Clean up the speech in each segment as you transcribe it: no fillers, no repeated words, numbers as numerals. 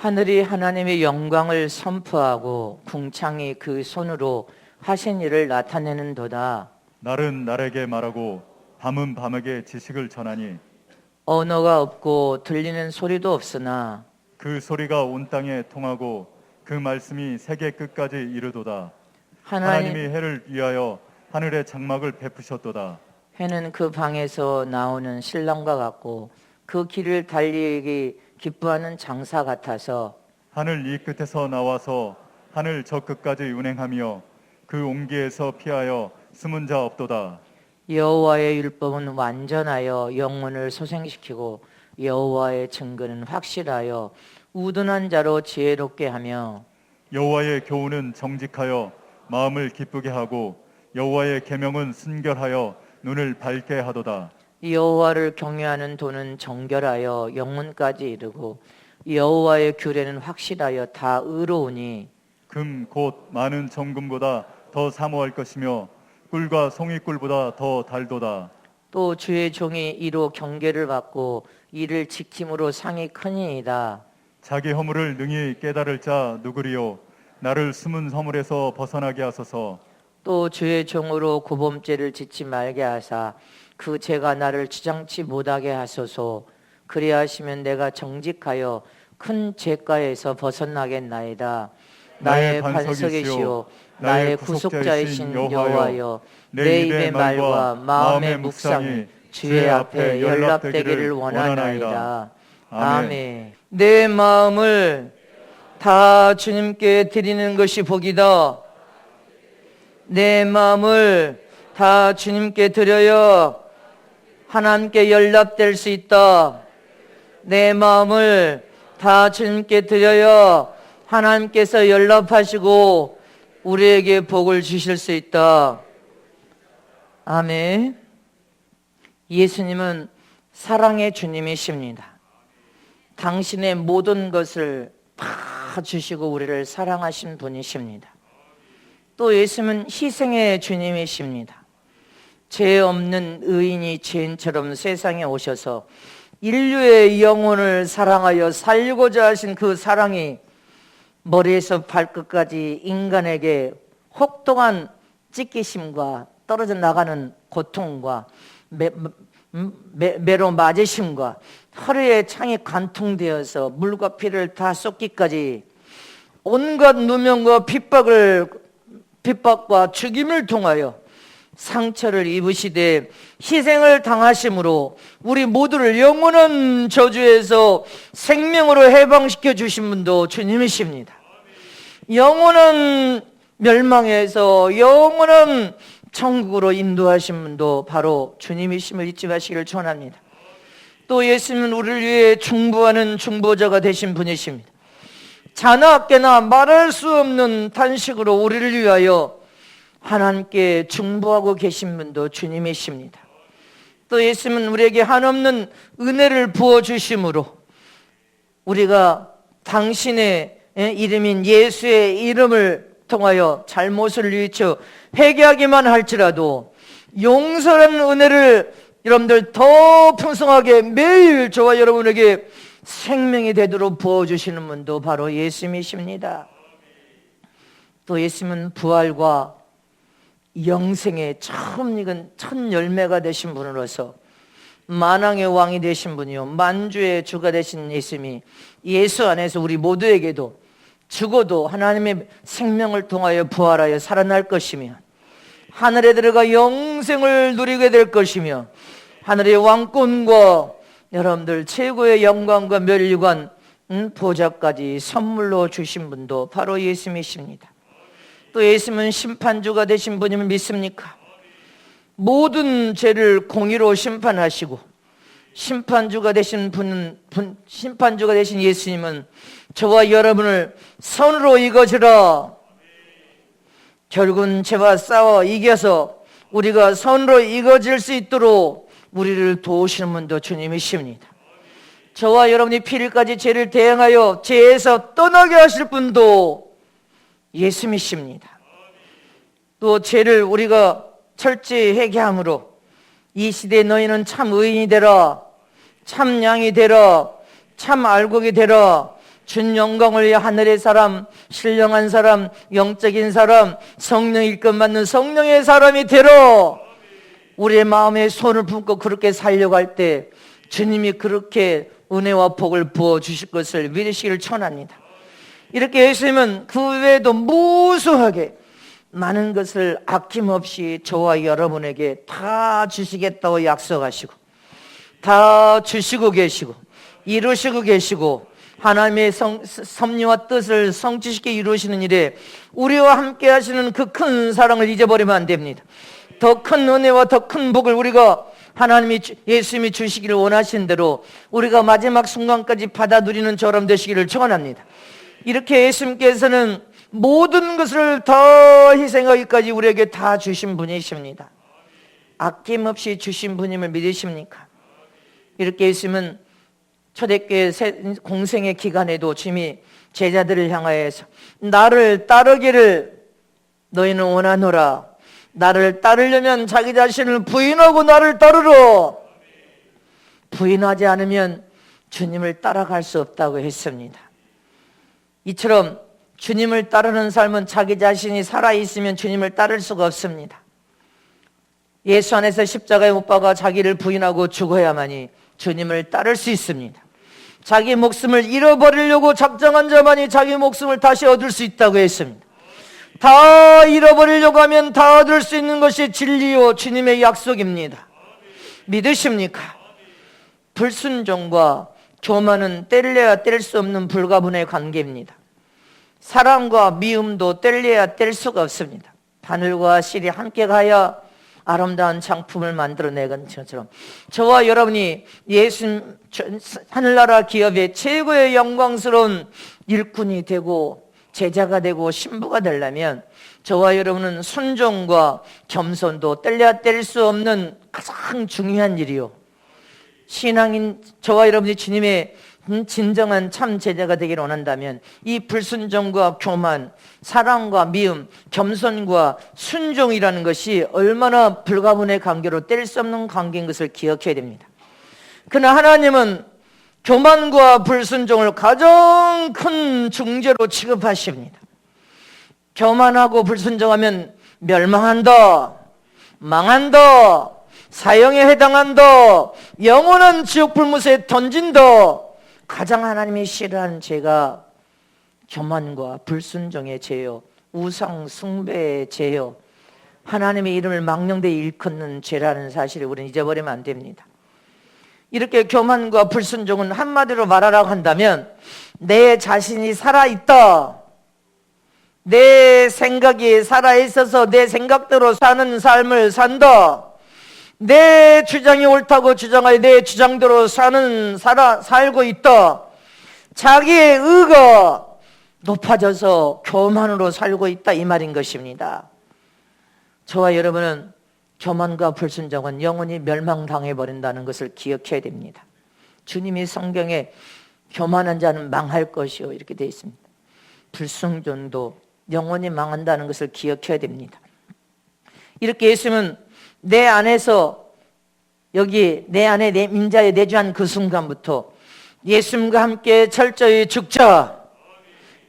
하늘이 하나님의 영광을 선포하고 궁창이 그 손으로 하신 일을 나타내는도다. 날은 날에게 말하고 밤은 밤에게 지식을 전하니 언어가 없고 들리는 소리도 없으나 그 소리가 온 땅에 통하고 그 말씀이 세계 끝까지 이르도다. 하나님이 해를 위하여 하늘의 장막을 베푸셨도다. 해는 그 방에서 나오는 신랑과 같고 그 길을 달리기 기뻐하는 장사 같아서 하늘 이 끝에서 나와서 하늘 저 끝까지 운행하며 그 옹기에서 피하여 숨은 자 없도다. 여호와의 율법은 완전하여 영혼을 소생시키고 여호와의 증거는 확실하여 우둔한 자로 지혜롭게 하며 여호와의 교훈은 정직하여 마음을 기쁘게 하고 여호와의 계명은 순결하여 눈을 밝게 하도다. 여호와를 경외하는 도는 정결하여 영혼까지 이르고 여호와의 규례는 확실하여 다 의로우니 금 곧 많은 정금보다 더 사모할 것이며 꿀과 송이꿀보다 더 달도다. 또 주의 종이 이로 경계를 받고 이를 지킴으로 상이 크니이다. 자기 허물을 능히 깨달을 자 누구리요? 나를 숨은 허물에서 벗어나게 하소서. 또 주의 종으로 고범죄를 짓지 말게 하사 그 죄가 나를 주장치 못하게 하소서. 그리하시면 내가 정직하여 큰 죄가에서 벗어나겠나이다. 나의 반석이시오 나의 구속자이신 여호와여, 내 입의 말과 마음의 묵상이 주의 앞에 연락되기를 원하나이다. 아멘. 내 마음을 다 주님께 드리는 것이 복이다. 내 마음을 다 주님께 드려야 하나님께 연락될 수 있다. 내 마음을 다 주님께 드려야 하나님께서 연락하시고 우리에게 복을 주실 수 있다. 아멘. 예수님은 사랑의 주님이십니다. 당신의 모든 것을 다 주시고 우리를 사랑하신 분이십니다. 또 예수님은 희생의 주님이십니다. 죄 없는 의인이 죄인처럼 세상에 오셔서 인류의 영혼을 사랑하여 살리고자 하신 그 사랑이 머리에서 발끝까지 인간에게 혹독한 찢기심과 떨어져 나가는 고통과 매로 맞으심과 허리에 창이 관통되어서 물과 피를 다 쏟기까지 온갖 누명과 핍박과 죽임을 통하여 상처를 입으시되 희생을 당하심으로 우리 모두를 영원한 저주에서 생명으로 해방시켜 주신 분도 주님이십니다. 영원한 멸망에서 영원한 천국으로 인도하신 분도 바로 주님이심을 잊지 마시기를 축원합니다. 또 예수님은 우리를 위해 중보하는 중보자가 되신 분이십니다. 자나깨나 말할 수 없는 탄식으로 우리를 위하여 하나님께 중보하고 계신 분도 주님이십니다. 또 예수님은 우리에게 한없는 은혜를 부어주심으로 우리가 당신의 이름인 예수의 이름을 통하여 잘못을 뉘우쳐 회개하기만 할지라도 용서라는 은혜를 여러분들 더 풍성하게 매일 저와 여러분에게 생명이 되도록 부어주시는 분도 바로 예수님이십니다. 또 예수님은 부활과 영생의 처음 익은 첫 열매가 되신 분으로서 만왕의 왕이 되신 분이요 만주의 주가 되신 예수님이 예수 안에서 우리 모두에게도 죽어도 하나님의 생명을 통하여 부활하여 살아날 것이며 하늘에 들어가 영생을 누리게 될 것이며 하늘의 왕권과 여러분들 최고의 영광과 멸류관 보좌까지 선물로 주신 분도 바로 예수님이십니다. 또 예수님은 심판주가 되신 분임을 믿습니까? 모든 죄를 공의로 심판하시고 심판주가 되신 심판주가 되신 예수님은 저와 여러분을 선으로 이거지라 결국은 죄와 싸워 이겨서 우리가 선으로 이거질 수 있도록 우리를 도우시는 분도 주님이십니다. 저와 여러분이 필일까지 죄를 대항하여 죄에서 떠나게 하실 분도 예수님이십니다. 또 죄를 우리가 철저히 회개함으로 이 시대에 너희는 참 의인이 되라, 참 양이 되라, 참 알곡이 되라, 준 영광을 위해 하늘의 사람, 신령한 사람, 영적인 사람, 성령 일감 받는 성령의 사람이 되러 우리의 마음에 손을 품고 그렇게 살려고 할 때 주님이 그렇게 은혜와 복을 부어주실 것을 믿으시기를 축원합니다. 이렇게 예수님은 그 외에도 무수하게 많은 것을 아낌없이 저와 여러분에게 다 주시겠다고 약속하시고 다 주시고 계시고 이루시고 계시고 하나님의 섭리와 뜻을 성취시켜 이루시는 일에 우리와 함께 하시는 그 큰 사랑을 잊어버리면 안 됩니다. 더 큰 은혜와 더 큰 복을 우리가 하나님이 예수님이 주시기를 원하신 대로 우리가 마지막 순간까지 받아 누리는 저럼 되시기를 축원합니다. 이렇게 예수님께서는 모든 것을 다 희생하기까지 우리에게 다 주신 분이십니다. 아낌없이 주신 분임을 믿으십니까? 이렇게 예수님은 초대교회 공생의 기간에도 주님이 제자들을 향하여서 나를 따르기를 너희는 원하노라. 나를 따르려면 자기 자신을 부인하고 나를 따르러. 부인하지 않으면 주님을 따라갈 수 없다고 했습니다. 이처럼 주님을 따르는 삶은 자기 자신이 살아있으면 주님을 따를 수가 없습니다. 예수 안에서 십자가에 못 박아 자기를 부인하고 죽어야만이 주님을 따를 수 있습니다. 자기 목숨을 잃어버리려고 작정한 자만이 자기 목숨을 다시 얻을 수 있다고 했습니다. 다 잃어버리려고 하면 다 얻을 수 있는 것이 진리요 주님의 약속입니다. 믿으십니까? 불순종과 교만은 뗄래야 뗄 수 없는 불가분의 관계입니다. 사랑과 미움도 뗄래야 뗄 수가 없습니다. 바늘과 실이 함께 가야 아름다운 작품을 만들어내는 것처럼 저와 여러분이 예수 하늘나라 기업의 최고의 영광스러운 일꾼이 되고 제자가 되고 신부가 되려면 저와 여러분은 순종과 겸손도 뗄래야 뗄 수 없는 가장 중요한 일이요. 신앙인 저와 여러분이 주님의 진정한 참 제자가 되기를 원한다면 이 불순종과 교만, 사랑과 미움, 겸손과 순종이라는 것이 얼마나 불가분의 관계로 뗄 수 없는 관계인 것을 기억해야 됩니다. 그러나 하나님은 교만과 불순종을 가장 큰 중죄로 취급하십니다. 교만하고 불순종하면 멸망한다, 망한다, 사형에 해당한다, 영원한 지옥 불못에 던진다. 가장 하나님이 싫어하는 죄가 교만과 불순종의 죄요, 우상 숭배의 죄요, 하나님의 이름을 망령되이 일컫는 죄라는 사실을 우리는 잊어버리면 안 됩니다. 이렇게 교만과 불순종은 한마디로 말하라고 한다면 내 자신이 살아있다, 내 생각이 살아있어서 내 생각대로 사는 삶을 산다, 내 주장이 옳다고 주장하여 내 주장대로 살고 있다, 자기의 의가 높아져서 교만으로 살고 있다, 이 말인 것입니다. 저와 여러분은 교만과 불순종은 영원히 멸망당해 버린다는 것을 기억해야 됩니다. 주님이 성경에 교만한 자는 망할 것이요 이렇게 되어 있습니다. 불순종도 영원히 망한다는 것을 기억해야 됩니다. 이렇게 예수님은 내 안에서 여기 내 안에 내 임자에 내주한 그 순간부터 예수님과 함께 철저히 죽자,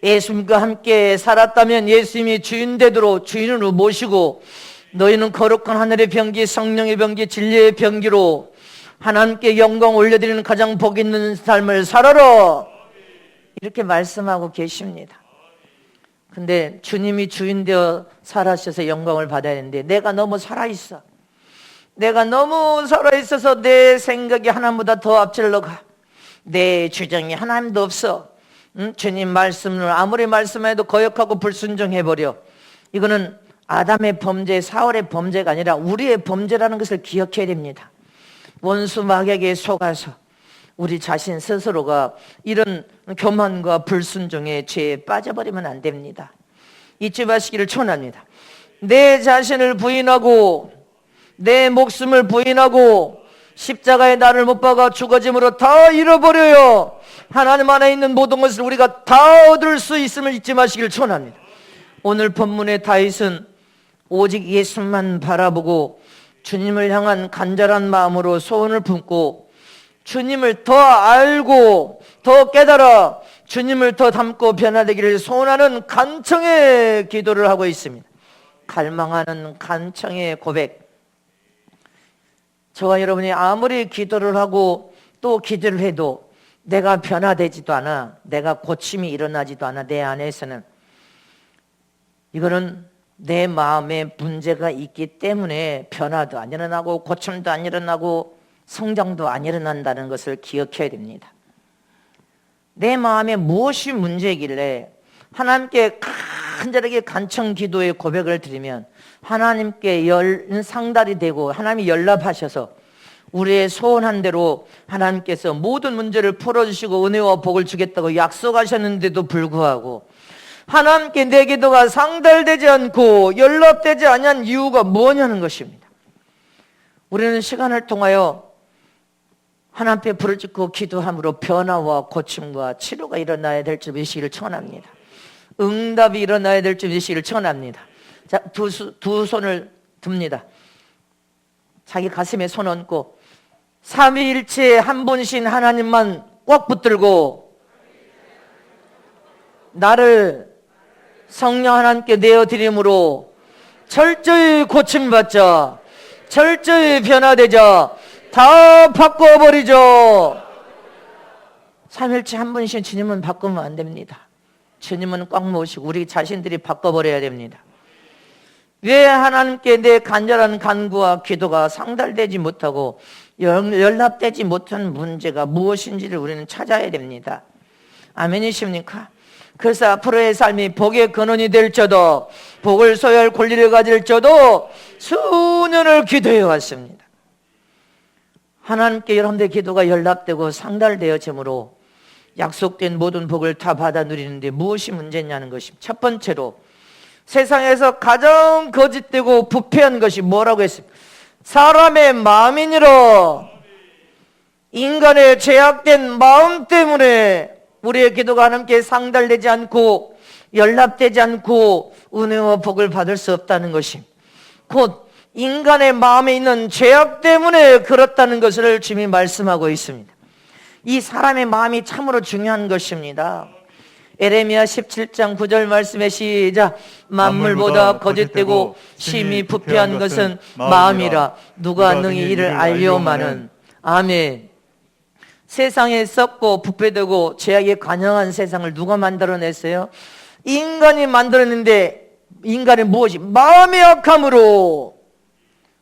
예수님과 함께 살았다면 예수님이 주인 되도록 주인으로 모시고 너희는 거룩한 하늘의 병기, 성령의 병기, 진리의 병기로 하나님께 영광 올려드리는 가장 복 있는 삶을 살아라, 이렇게 말씀하고 계십니다. 근데 주님이 주인 되어 살아셔서 영광을 받아야 되는데 내가 너무 살아있어, 내가 너무 살아있어서 내 생각이 하나님보다 더 앞질러 가, 내 주장이 하나님도 없어, 주님 말씀을 아무리 말씀해도 거역하고 불순종해버려. 이거는 아담의 범죄, 사울의 범죄가 아니라 우리의 범죄라는 것을 기억해야 됩니다. 원수 마귀에게 속아서 우리 자신 스스로가 이런 교만과 불순종의 죄에 빠져버리면 안 됩니다. 잊지 마시기를 축원합니다. 내 자신을 부인하고 내 목숨을 부인하고 십자가에 나를 못 박아 죽어짐으로 다 잃어버려요. 하나님 안에 있는 모든 것을 우리가 다 얻을 수 있음을 잊지 마시기를 축원합니다. 오늘 본문의 다윗은 오직 예수만 바라보고 주님을 향한 간절한 마음으로 소원을 품고 주님을 더 알고 더 깨달아 주님을 더 닮고 변화되기를 소원하는 간청의 기도를 하고 있습니다. 갈망하는 간청의 고백. 저와 여러분이 아무리 기도를 하고 또 기도를 해도 내가 변화되지도 않아, 내가 고침이 일어나지도 않아, 내 안에서는 이거는 내 마음에 문제가 있기 때문에 변화도 안 일어나고 고침도 안 일어나고 성장도 안 일어난다는 것을 기억해야 됩니다. 내 마음에 무엇이 문제이길래 하나님께 간절하게 간청 기도의 고백을 드리면 하나님께 상달이 되고 하나님이 연락하셔서 우리의 소원한 대로 하나님께서 모든 문제를 풀어주시고 은혜와 복을 주겠다고 약속하셨는데도 불구하고 하나님께 내 기도가 상달되지 않고 연락되지 않은 이유가 뭐냐는 것입니다. 우리는 시간을 통하여 하나님 앞에 부르짖고 기도함으로 변화와 고침과 치료가 일어나야 될 줄 믿으시기를 청합니다. 응답이 일어나야 될 줄 믿으시기를 청합니다. 자, 두 손을 듭니다. 자기 가슴에 손 얹고 삼위일체의 한 분이신 하나님만 꽉 붙들고 나를 성령 하나님께 내어드림으로 철저히 고침받자, 철저히 변화되자, 다 바꿔버리죠. 삼일체 한 분이신 주님은 바꾸면 안 됩니다. 주님은 꽉 모시고 우리 자신들이 바꿔버려야 됩니다. 왜 하나님께 내 간절한 간구와 기도가 상달되지 못하고 연락되지 못한 문제가 무엇인지를 우리는 찾아야 됩니다. 아멘이십니까? 그래서 앞으로의 삶이 복의 근원이 될저도 복을 소유할 권리를 가질저도 수년을 기도해 왔습니다. 하나님께 여러분들의 기도가 연락되고 상달되어지므로 약속된 모든 복을 다 받아 누리는데 무엇이 문제냐는 것입니다. 첫 번째로 세상에서 가장 거짓되고 부패한 것이 뭐라고 했습니까? 사람의 마음이니라. 인간의 죄악된 마음 때문에 우리의 기도가 하나님께 상달되지 않고 연락되지 않고 은혜와 복을 받을 수 없다는 것입니다. 곧 인간의 마음에 있는 죄악 때문에 그렇다는 것을 주님이 말씀하고 있습니다. 이 사람의 마음이 참으로 중요한 것입니다. 에레미야 17장 9절 말씀에 시작. 만물보다 거짓되고 심히 부패한 것은 마음이라 누가 능히 이를 알려마는. 아멘. 세상에 썩고 부패되고 죄악에 관영한 세상을 누가 만들어냈어요? 인간이 만들었는데 인간의 무엇이? 마음의 악함으로.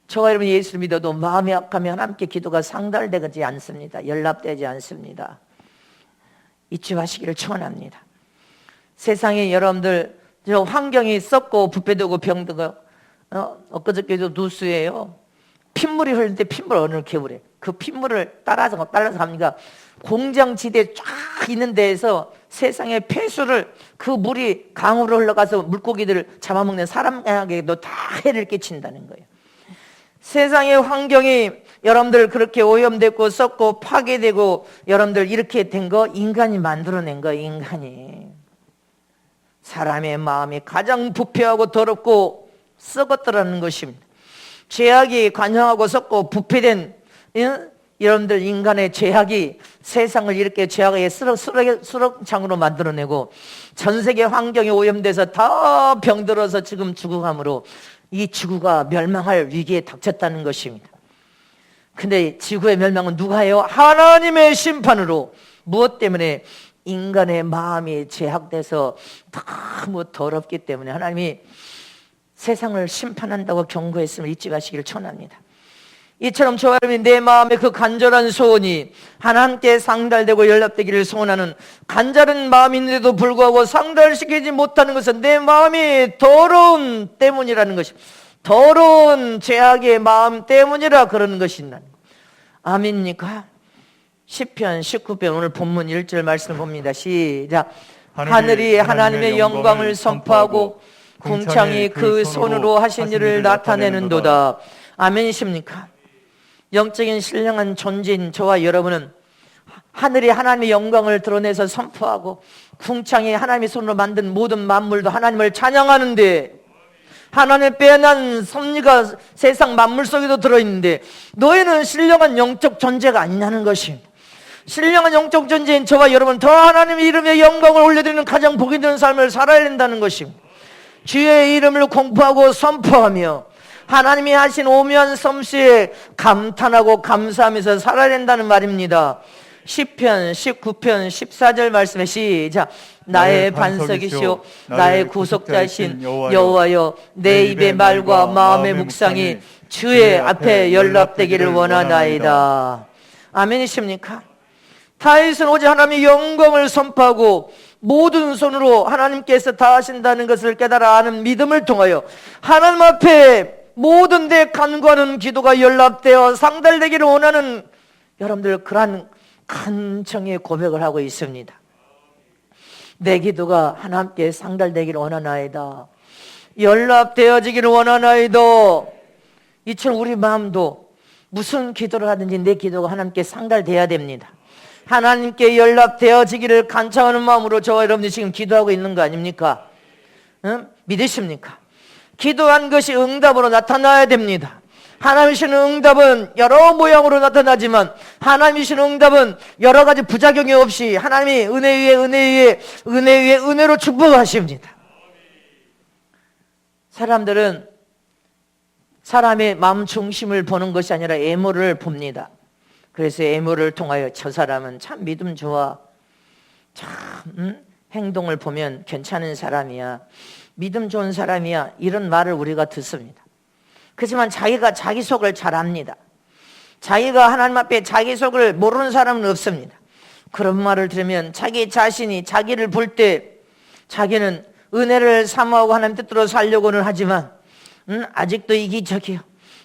저와 여러분이 예수를 믿어도 마음이 약하면 함께 기도가 상달되지 않습니다. 연락되지 않습니다. 잊지 마시기를 축원합니다. 세상에 여러분들 저 환경이 썩고 부패되고 병들고 엊그저께도 뉴스예요. 핏물이 흐르는데 핏물 어느 개울에 그 핏물을 따라서 갑니까? 공장지대 쫙 있는 데에서 세상의 폐수를 그 물이 강으로 흘러가서 물고기들을 잡아먹는 사람에게도 다 해를 끼친다는 거예요. 세상의 환경이 여러분들 그렇게 오염되고 썩고 파괴되고 여러분들 이렇게 된 거 인간이 만들어낸 거. 인간이. 사람의 마음이 가장 부패하고 더럽고 썩었더라는 것입니다. 죄악이 관영하고 썩고 부패된 여러분들 인간의 죄악이 세상을 이렇게 죄악의 수렁장으로 만들어내고 전 세계 환경이 오염돼서 다 병들어서 지금 죽어감으로 이 지구가 멸망할 위기에 닥쳤다는 것입니다. 근데 지구의 멸망은 누가 해요? 하나님의 심판으로. 무엇 때문에? 인간의 마음이 죄악돼서 너무 더럽기 때문에 하나님이 세상을 심판한다고 경고했음을 잊지 마시기를 청합니다. 이처럼 저와 여러분이 내 마음의 그 간절한 소원이 하나님께 상달되고 연락되기를 소원하는 간절한 마음인데도 불구하고 상달시키지 못하는 것은 내 마음이 더러운 때문이라는 것입니다. 더러운 죄악의 마음 때문이라 그러는 것입니다. 아멘입니까? 시편 19편 오늘 본문 1절 말씀을 봅니다. 시작. 하늘이 하나님의 영광을 선포하고 궁창이 그 손으로 하신 일을 나타내는도다. 아멘이십니까? 영적인 신령한 존재인 저와 여러분은 하늘이 하나님의 영광을 드러내서 선포하고 궁창이 하나님의 손으로 만든 모든 만물도 하나님을 찬양하는데 하나님의 빼어난 섭리가 세상 만물 속에도 들어있는데 너희는 신령한 영적 존재가 아니냐는 것입니다. 신령한 영적 전쟁, 저와 여러분 더 하나님의 이름에 영광을 올려드리는 가장 복이 되는 삶을 살아야 된다는 것입니다. 주의 이름을 공포하고 선포하며 하나님이 하신 오묘한 솜씨에 감탄하고 감사하면서 살아야 된다는 말입니다. 시편 19편 14절 말씀에 시작. 나의 반석이시오 나의 구속자이신 여호와여, 내 입의 말과 마음의 묵상이 주의 앞에 연락되기를 원하나이다. 아멘이십니까? 다윗은 오직 하나님의 영광을 선포하고 모든 손으로 하나님께서 다 하신다는 것을 깨달아 아는 믿음을 통하여 하나님 앞에 모든 데 간구하는 기도가 연락되어 상달되기를 원하는 여러분들 그러한 간청의 고백을 하고 있습니다. 내 기도가 하나님께 상달되기를 원하나이다. 연락되어지기를 원하나이다. 이처럼 우리 마음도 무슨 기도를 하든지 내 기도가 하나님께 상달돼야 됩니다. 하나님께 연락되어지기를 간청하는 마음으로 저와 여러분이 지금 기도하고 있는 거 아닙니까? 응? 믿으십니까? 기도한 것이 응답으로 나타나야 됩니다. 하나님이시는 응답은 여러 모양으로 나타나지만 하나님이시는 응답은 여러 가지 부작용이 없이 하나님이 은혜 위에 은혜로 축복하십니다. 사람들은 사람의 마음 중심을 보는 것이 아니라 애모를 봅니다. 그래서 애모를 통하여 저 사람은 참 믿음 좋아, 참 행동을 보면 괜찮은 사람이야, 믿음 좋은 사람이야, 이런 말을 우리가 듣습니다. 그렇지만 자기가 자기 속을 잘 압니다. 자기가 하나님 앞에 자기 속을 모르는 사람은 없습니다. 그런 말을 들으면 자기 자신이 자기를 볼 때 자기는 은혜를 사모하고 하나님 뜻대로 살려고는 하지만 아직도 이기적이요,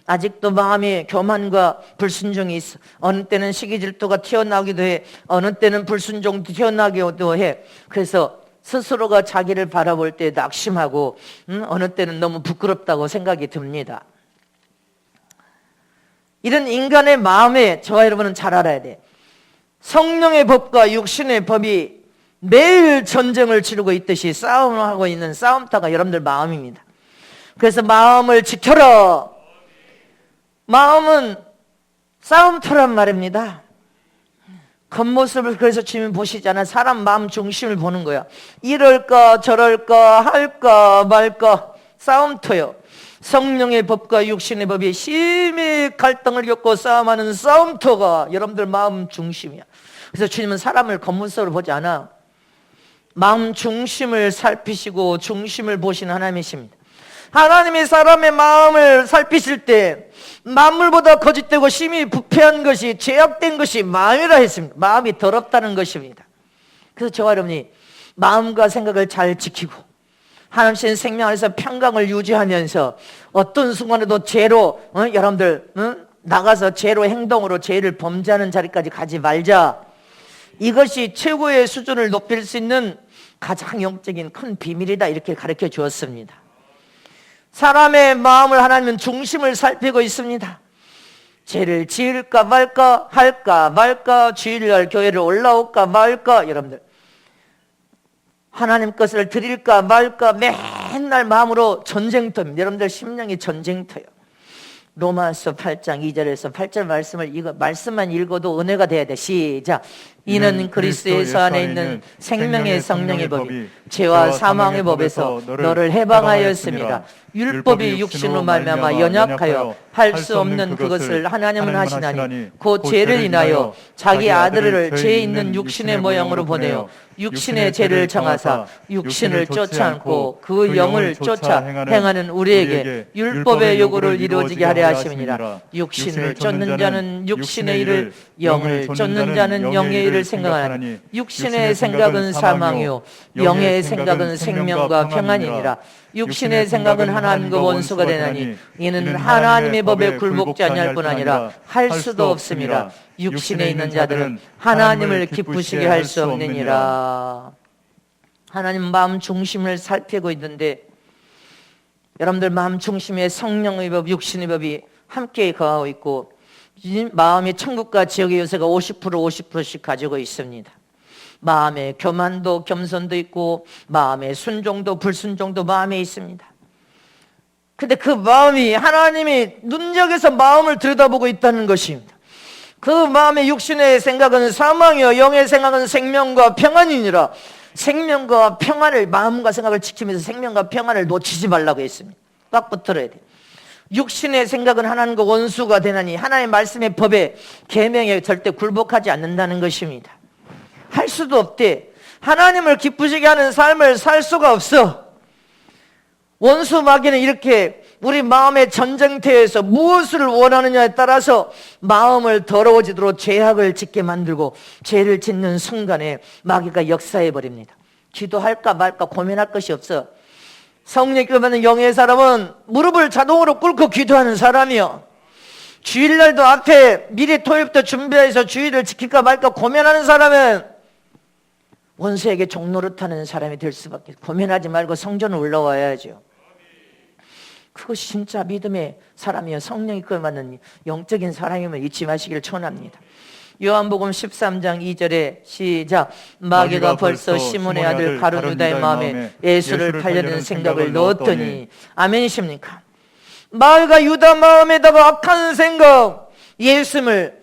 아직도 마음에 교만과 불순종이 있어. 어느 때는 시기질투가 튀어나오기도 해, 어느 때는 불순종도 튀어나오기도 해. 그래서 스스로가 자기를 바라볼 때 낙심하고 어느 때는 너무 부끄럽다고 생각이 듭니다. 이런 인간의 마음에 저와 여러분은 잘 알아야 돼. 성령의 법과 육신의 법이 매일 전쟁을 치르고 있듯이 싸움을 하고 있는 싸움터가 여러분들 마음입니다. 그래서 마음을 지켜라. 마음은 싸움터란 말입니다. 겉모습을 그래서 주님 보시잖아. 사람 마음 중심을 보는 거야. 이럴까 저럴까 할까 말까 싸움터요. 성령의 법과 육신의 법이 심히 갈등을 겪고 싸움하는 싸움터가 여러분들 마음 중심이야. 그래서 주님은 사람을 겉모습으로 보지 않아. 마음 중심을 살피시고 중심을 보시는 하나님이십니다. 하나님이 사람의 마음을 살피실 때 만물보다 거짓되고 심히 부패한 것이, 죄악된 것이 마음이라 했습니다. 마음이 더럽다는 것입니다. 그래서 저와 여러분이 마음과 생각을 잘 지키고 하나님의 생명 안에서 평강을 유지하면서 어떤 순간에도 죄로 여러분들 나가서 죄로 행동으로 죄를 범죄하는 자리까지 가지 말자. 이것이 최고의 수준을 높일 수 있는 가장 영적인 큰 비밀이다, 이렇게 가르쳐 주었습니다. 사람의 마음을 하나님은 중심을 살피고 있습니다. 죄를 지을까 말까, 할까 말까, 주일날 교회를 올라올까 말까, 여러분들 하나님 것을 드릴까 말까 맨날 마음으로 전쟁터입니다. 여러분들 심령이 전쟁터예요. 로마서 8장 2절에서 8절 말씀만 읽어도 은혜가 돼야 돼. 시작. 이는 그리스도 예수 안에 있는 생명의 성령의 법이 죄와 사망의 법에서 너를 해방하였습니다. 율법이 육신으로 말미암아 연약하여 할 수 없는 그것을 하나님은 하시나니 곧 죄를 인하여 자기 아들을 죄 있는 육신의 모양으로 보내어 육신의 죄를 정하사 육신을 쫓아 않고 그 영을 쫓아 행하는 우리에게 율법의 요구를 이루어지게 하려 하심이니라. 육신을 쫓는 자는 육신의 일을, 영을 쫓는 자는 영의 일을 생각하나니 육신의 생각은 사망이요 영의 생각은 생명과 평안이니라. 육신의 생각은 하나님과 원수가 되나니 이는 하나님의 법에 굴복지 아니할 뿐 아니라 할 수도 없음이라. 육신에 있는 자들은 하나님을 기쁘시게 할 수 없느니라. 하나님 마음 중심을 살피고 있는데 여러분들 마음 중심에 성령의 법, 육신의 법이 함께 거하고 있고 마음이 천국과 지옥의 요새가 50%씩 가지고 있습니다. 마음에 교만도 겸손도 있고 마음에 순종도 불순종도 마음에 있습니다. 근데 그 마음이 하나님이 눈여겨서 마음을 들여다보고 있다는 것입니다. 그 마음의 육신의 생각은 사망이요 영의 생각은 생명과 평안이니라. 생명과 평안을, 마음과 생각을 지키면서 생명과 평안을 놓치지 말라고 했습니다. 꽉 붙들어야 돼. 육신의 생각은 하나님과 원수가 되나니 하나님의 말씀의 법에 계명에 절대 굴복하지 않는다는 것입니다. 할 수도 없대. 하나님을 기쁘시게 하는 삶을 살 수가 없어. 원수 마귀는 이렇게 우리 마음의 전쟁터에서 무엇을 원하느냐에 따라서 마음을 더러워지도록 죄악을 짓게 만들고 죄를 짓는 순간에 마귀가 역사해 버립니다. 기도할까 말까 고민할 것이 없어. 성령 받는 영의 사람은 무릎을 자동으로 꿇고 기도하는 사람이요. 주일날도 앞에 미리 토요일부터 준비해서 주일을 지킬까 말까 고민하는 사람은 원수에게 종노릇하는 사람이 될 수밖에. 고민하지 말고 성전을 올라와야죠. 그것이 진짜 믿음의 사람이요 성령이 끌어맞는 영적인 사람임을 잊지 마시기를 축원합니다. 요한복음 13장 2절에 시작. 마귀가 벌써 시몬의 아들 가룟 유다의 마음에 예수를 팔려는 생각을 넣었더니. 아멘이십니까? 마귀가 유다 마음에다가 악한 생각, 예수님을,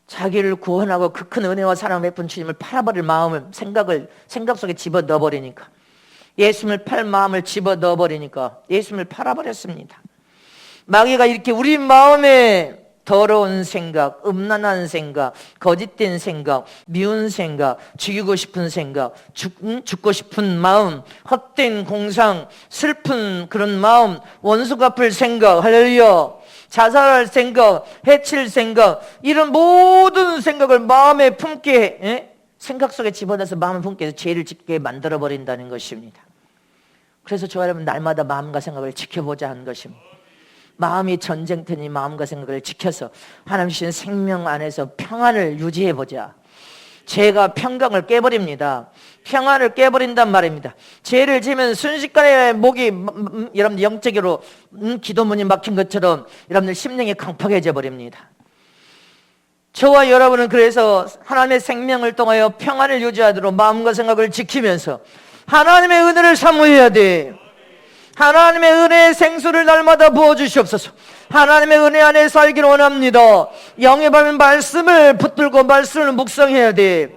자기를 구원하고 그 큰 은혜와 사랑을 베푼 주님을 팔아버릴 마음을, 생각 속에 집어넣어버리니까, 예수님을 팔 마음을 집어넣어버리니까 예수님을 팔아버렸습니다. 마귀가 이렇게 우리 마음에 더러운 생각, 음란한 생각, 거짓된 생각, 미운 생각, 죽이고 싶은 생각, 죽고 싶은 마음, 헛된 공상, 슬픈 그런 마음, 원수 갚을 생각, 할렐루야, 자살할 생각, 해칠 생각, 이런 모든 생각을 마음에 품게, 생각 속에 집어넣어서 마음을 품게 해서 죄를 짓게 만들어버린다는 것입니다. 그래서 저와 여러분 날마다 마음과 생각을 지켜보자 하는 것입니다. 마음이 전쟁터니 마음과 생각을 지켜서 하나님 주신 생명 안에서 평안을 유지해보자. 죄가 평강을 깨버립니다. 평안을 깨버린단 말입니다. 죄를 지면 순식간에 목이 여러분들 영적으로 기도문이 막힌 것처럼 여러분들 심령이 강팍해져 버립니다. 저와 여러분은 그래서 하나님의 생명을 통하여 평안을 유지하도록 마음과 생각을 지키면서 하나님의 은혜를 사모해야 돼. 하나님의 은혜의 생수를 날마다 부어주시옵소서. 하나님의 은혜 안에 살기를 원합니다. 영의 밤에 말씀을 붙들고 말씀을 묵상해야 돼.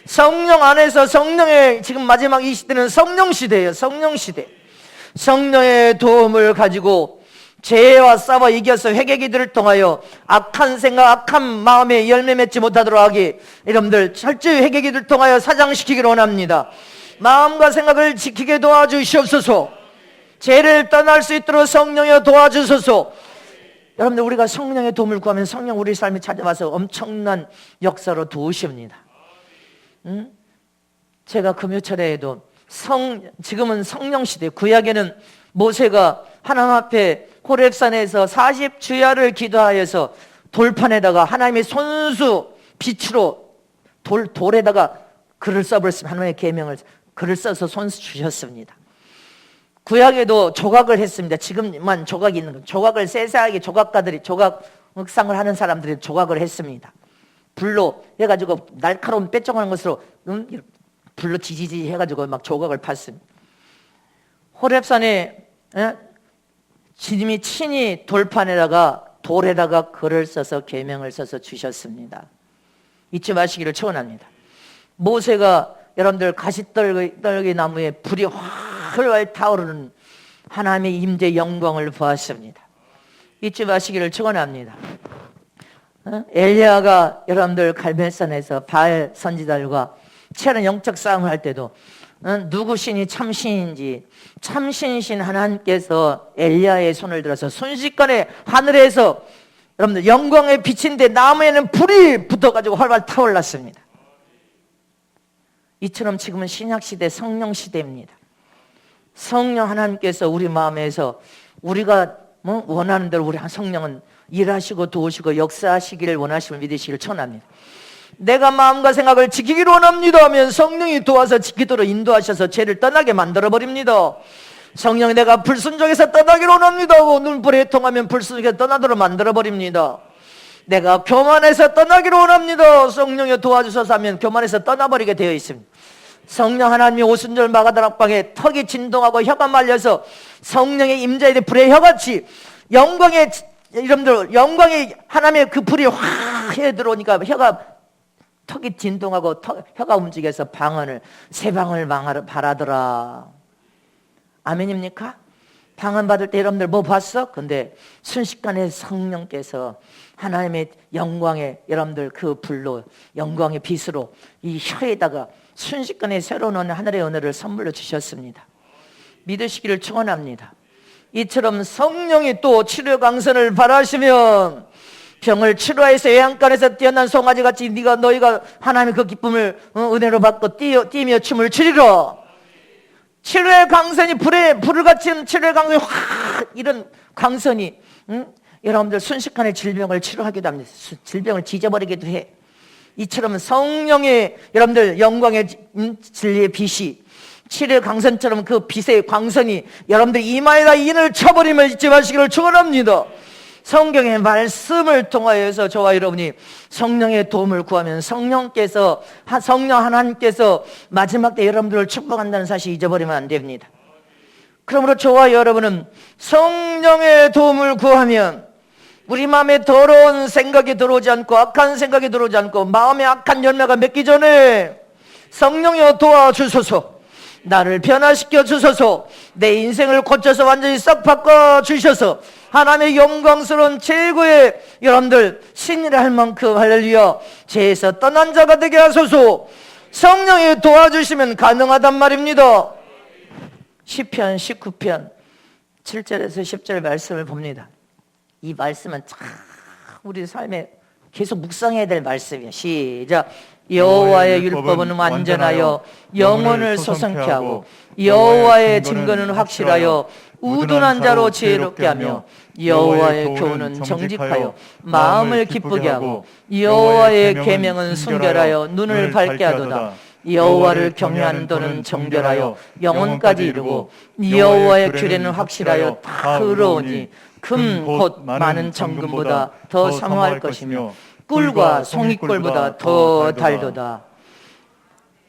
성령 안에서, 성령의 지금 마지막 이 시대는 성령 시대예요. 성령 시대. 성령의 도움을 가지고 죄와 싸워 이겨서 회개기들을 통하여 악한 생각, 악한 마음에 열매 맺지 못하도록 하기, 여러분들 철저히 회개기들을 통하여 사장시키기를 원합니다. 마음과 생각을 지키게 도와주시옵소서. 죄를 떠날 수 있도록 성령여 도와주소서. 여러분들 우리가 성령의 도움을 구하면 성령 우리 삶에 찾아와서 엄청난 역사로 도우십니다. 제가 금요철에도 지금은 성령 시대, 구약에는 모세가 하나님 앞에 호렙산에서 40주야를 기도하여서 돌판에다가 하나님의 손수 빛으로 돌에다가 글을 써버렸습니다. 하나님의 계명을 글을 써서 손수 주셨습니다. 구약에도 조각을 했습니다. 지금만 조각이 있는 거. 조각을 세세하게 조각가들이, 조각상을 하는 사람들이 조각을 했습니다. 불로 해가지고 날카로운 뾰족한 것으로 불로 지지지 해가지고 막 조각을 팠습니다. 호렙산에 주님이 친히 돌판에다가 돌에다가 글을 써서 계명을 써서 주셨습니다. 잊지 마시기를 축원합니다. 모세가 여러분들 가시떨기 나무에 불이 활활 타오르는 하나님의 임재 영광을 보았습니다. 잊지 마시기를 축원합니다. 엘리야가 여러분들 갈멜산에서 바알 선지자들과 치열한 영적 싸움을 할 때도 누구 신이 참신인지 참신신 하나님께서 엘리야의 손을 들어서 순식간에 하늘에서 여러분들 영광의 빛인데 나무에는 불이 붙어가지고 활활 타올랐습니다. 이처럼 지금은 신약시대 성령 시대입니다. 성령 하나님께서 우리 마음에서 우리가 원하는 대로 우리 성령은 일하시고 도우시고 역사하시기를 원하심을 믿으시기를 축원합니다. 내가 마음과 생각을 지키기를 원합니다 하면 성령이 도와서 지키도록 인도하셔서 죄를 떠나게 만들어버립니다. 성령이 내가 불순종해서 떠나기를 원합니다 하고 눈불에 통하면 불순종해서 떠나도록 만들어버립니다. 내가 교만해서 떠나기를 원합니다. 성령이 도와주셔서 하면 교만해서 떠나버리게 되어 있습니다. 성령 하나님이 오순절 마가다락방에 턱이 진동하고 혀가 말려서 성령의 임재에 불의 혀같이 여러분들 영광의 하나님의 그 불이 확 해 들어오니까 턱이 진동하고 혀가 움직여서 새 방을 바라더라. 아멘입니까? 방언 받을 때 여러분들 뭐 봤어? 근데 순식간에 성령께서 하나님의 영광의 여러분들 그 불로 영광의 빛으로 이 혀에다가 순식간에 새로운 하늘의 은혜를 선물로 주셨습니다. 믿으시기를 축원합니다. 이처럼 성령이 또 치료 강선을 바라시면 병을 치료해서 애양간에서 뛰어난 송아지같이 너희가 하나님의 그 기쁨을 은혜로 받고 뛰며 춤을 추리라. 치료의 강선이 불을 같은 치료의 강선이 확 이런 강선이 여러분들 순식간에 질병을 치료하기도 합니다. 질병을 지져버리기도 해. 이처럼 성령의 여러분들 영광의 진리의 빛이 치료의 강선처럼 그 빛의 광선이 여러분들 이마에다 인을 쳐버리면 잊지 마시기를 축원합니다. 성경의 말씀을 통하여서 저와 여러분이 성령의 도움을 구하면 성령 하나님께서 마지막 때 여러분들을 축복한다는 사실 잊어버리면 안 됩니다. 그러므로 저와 여러분은 성령의 도움을 구하면 우리 마음에 더러운 생각이 들어오지 않고 악한 생각이 들어오지 않고 마음에 악한 열매가 맺기 전에 성령이여 도와주소서, 나를 변화시켜 주소서, 내 인생을 고쳐서 완전히 싹 바꿔 주셔서 하나님의 영광스러운 최고의 여러분들 신이라 할 만큼 할렐루야 죄에서 떠난 자가 되게 하소서. 성령이 도와주시면 가능하단 말입니다. 시편 19편 7절에서 10절 말씀을 봅니다. 이 말씀은 참 우리 삶에 계속 묵상해야 될 말씀이에요. 시작. 여호와의 율법은 완전하여 영혼을 소성케 하고 여호와의 증거는 확실하여 우둔한 자로 지혜롭게 하며 여호와의 교훈은 정직하여 마음을 기쁘게 하고 여호와의 계명은 순결하여 눈을 밝게 하도다. 여호와를 경외하는 도는 정결하여 영혼까지 이르고 여호와의 규례는 확실하여 다 의로우니 금 곧 많은 정금보다 더 사모할 것이며 꿀과 송이꿀보다 더 달도다.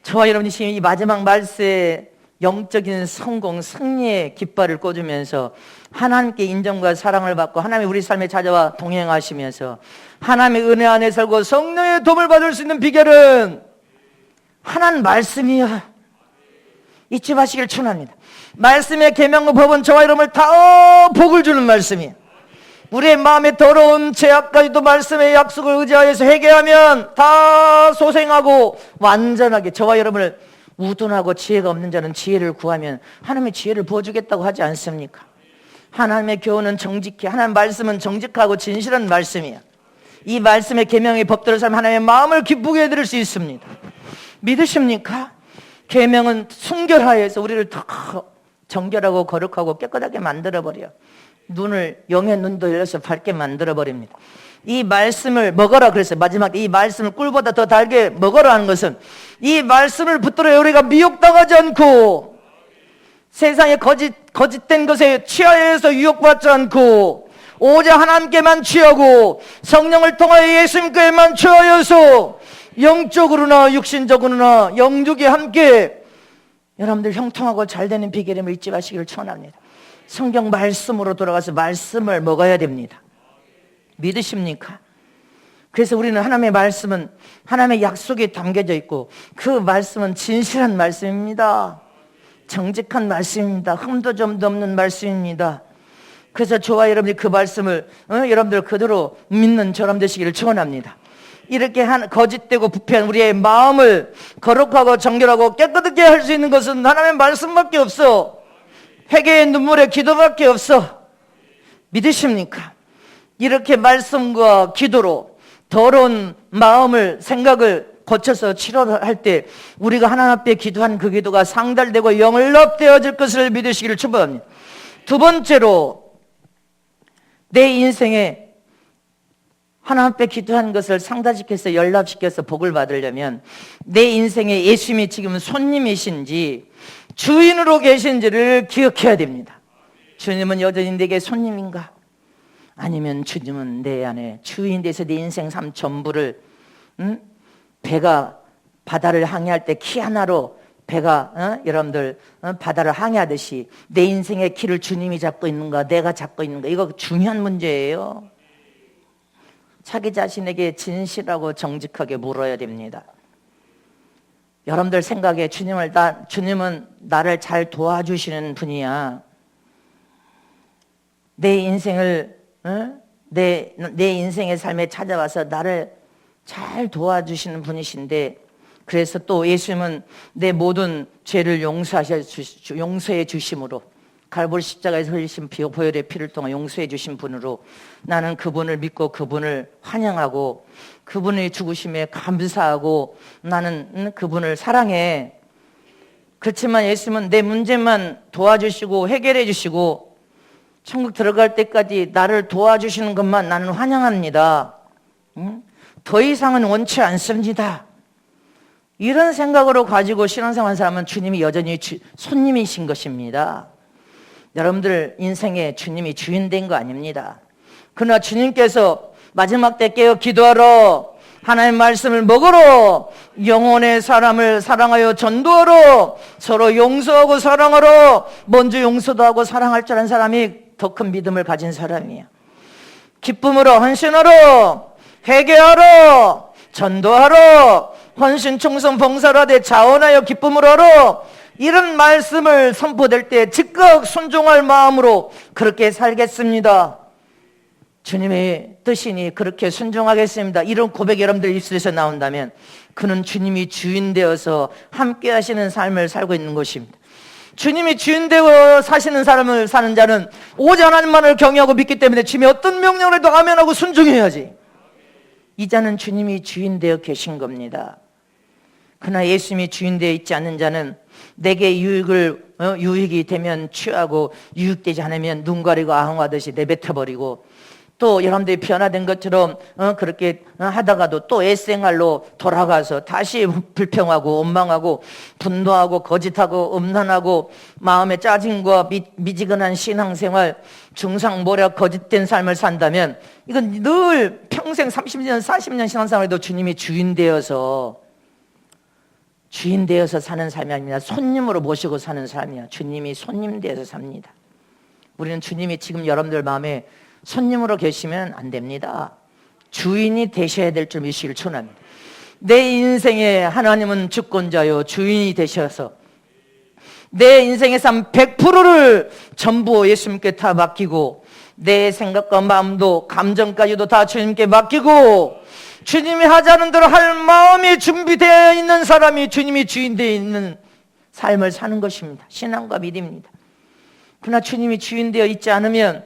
저와 여러분이 지금 이 마지막 말세에 영적인 성공, 승리의 깃발을 꽂으면서 하나님께 인정과 사랑을 받고 하나님이 우리 삶에 찾아와 동행하시면서 하나님의 은혜 안에 살고 성령의 도움을 받을 수 있는 비결은 하나님 말씀이야. 잊지 마시길 축원합니다. 말씀의 계명과 법은 저와 여러분을 다 복을 주는 말씀이에요. 우리의 마음에 더러운 죄악까지도 말씀의 약속을 의지하여서 회개하면 다 소생하고 완전하게 저와 여러분을 우둔하고 지혜가 없는 자는 지혜를 구하면 하나님의 지혜를 부어주겠다고 하지 않습니까? 하나님의 교훈은 정직해, 하나님의 말씀은 정직하고 진실한 말씀이에요. 이 말씀의 계명의 법들을 살면 하나님의 마음을 기쁘게 해드릴 수 있습니다. 믿으십니까? 계명은 순결하여서 우리를 더 정결하고 거룩하고 깨끗하게 만들어버려요. 영의 눈도 열려서 밝게 만들어버립니다. 이 말씀을 먹어라 그랬어요. 마지막에 이 말씀을 꿀보다 더 달게 먹어라 하는 것은 이 말씀을 붙들어 우리가 미혹당하지 않고 세상의 거짓된 것에 취하여서 유혹받지 않고 오직 하나님께만 취하고 성령을 통하여 예수님께만 취하여서 영적으로나 육신적으로나 영육이 함께 여러분들 형통하고 잘 되는 비결임을 잊지 마시기를 축원합니다. 성경 말씀으로 돌아가서 말씀을 먹어야 됩니다. 믿으십니까? 그래서 우리는 하나님의 말씀은 하나님의 약속이 담겨져 있고 그 말씀은 진실한 말씀입니다. 정직한 말씀입니다. 흠도 점도 없는 말씀입니다. 그래서 저와 여러분이 그 말씀을 여러분들 그대로 믿는 저람 되시기를 축원합니다. 이렇게 거짓되고 부패한 우리의 마음을 거룩하고 정결하고 깨끗하게 할 수 있는 것은 하나님의 말씀밖에 없어. 회개의 눈물의 기도밖에 없어. 믿으십니까? 이렇게 말씀과 기도로 더러운 마음을 생각을 고쳐서 치료할 때 우리가 하나님 앞에 기도한 그 기도가 상달되고 영원롭되어질 것을 믿으시기를 축복합니다. 두 번째로 내 인생에 하나님 앞에 기도한 것을 상달시켜서 연락시켜서 복을 받으려면 내 인생에 예수님이 지금 손님이신지 주인으로 계신지를 기억해야 됩니다. 주님은 여전히 내게 손님인가? 아니면 주님은 내 안에 주인 돼서 내 인생 삶 전부를 배가 바다를 항해할 때 키 하나로 배가 여러분들 바다를 항해하듯이 내 인생의 키를 주님이 잡고 있는가 내가 잡고 있는가 이거 중요한 문제예요. 자기 자신에게 진실하고 정직하게 물어야 됩니다. 여러분들 생각에 주님은 나를 잘 도와주시는 분이야. 내 인생을 내 인생의 삶에 찾아와서 나를 잘 도와주시는 분이신데, 그래서 또 예수님은 내 모든 죄를 용서해 주심으로, 갈보리 십자가에서 흘리신 보혈의 피를 통해 용서해 주신 분으로 나는 그분을 믿고 그분을 환영하고 그분의 죽으심에 감사하고 나는 그분을 사랑해. 그렇지만 예수님은 내 문제만 도와주시고 해결해 주시고 천국 들어갈 때까지 나를 도와주시는 것만 나는 환영합니다. 더 이상은 원치 않습니다. 이런 생각으로 가지고 신앙생활하는 사람은 주님이 여전히 손님이신 것입니다. 여러분들 인생에 주님이 주인 된 거 아닙니다. 그러나 주님께서 마지막 때 깨어 기도하러, 하나님의 말씀을 먹으러, 영혼의 사람을 사랑하여 전도하러, 서로 용서하고 사랑하러, 먼저 용서도 하고 사랑할 줄 아는 사람이 더 큰 믿음을 가진 사람이에요. 기쁨으로 헌신하러, 회개하러, 전도하러, 헌신, 충성, 봉사를 하되 자원하여 기쁨으로 하러, 이런 말씀을 선포될 때 즉각 순종할 마음으로 그렇게 살겠습니다. 주님의 뜻이니 그렇게 순종하겠습니다. 이런 고백이 여러분들 입술에서 나온다면 그는 주님이 주인 되어서 함께 하시는 삶을 살고 있는 것입니다. 주님이 주인 되어 사시는 삶을 사는 자는 오직 하나님만을 경외하고 믿기 때문에 주님이 어떤 명령을 해도 아멘하고 순종해야지. 이 자는 주님이 주인 되어 계신 겁니다. 그러나 예수님이 주인 되어 있지 않는 자는 내게 유익이 되면 취하고 유익되지 않으면 눈 가리고 아웅하듯이 내뱉어버리고, 또 여러분들이 변화된 것처럼 그렇게 하다가도 또 옛생활로 돌아가서 다시 불평하고 원망하고 분노하고 거짓하고 음란하고 마음에 짜증과 미지근한 신앙생활, 중상모략 거짓된 삶을 산다면 이건 늘 평생 30년 40년 신앙생활에도 주님이 주인 되어서 사는 삶이 아닙니다. 손님으로 모시고 사는 삶이야. 주님이 손님 되어서 삽니다. 우리는 주님이 지금 여러분들 마음에 손님으로 계시면 안 됩니다. 주인이 되셔야 될 줄 믿으시길 축원합니다. 내 인생에 하나님은 주권자요 주인이 되셔서 내 인생의 삶 100%를 전부 예수님께 다 맡기고, 내 생각과 마음도 감정까지도 다 주님께 맡기고, 주님이 하자는 대로 할 마음이 준비되어 있는 사람이 주님이 주인 되어 있는 삶을 사는 것입니다. 신앙과 믿음입니다. 그러나 주님이 주인 되어 있지 않으면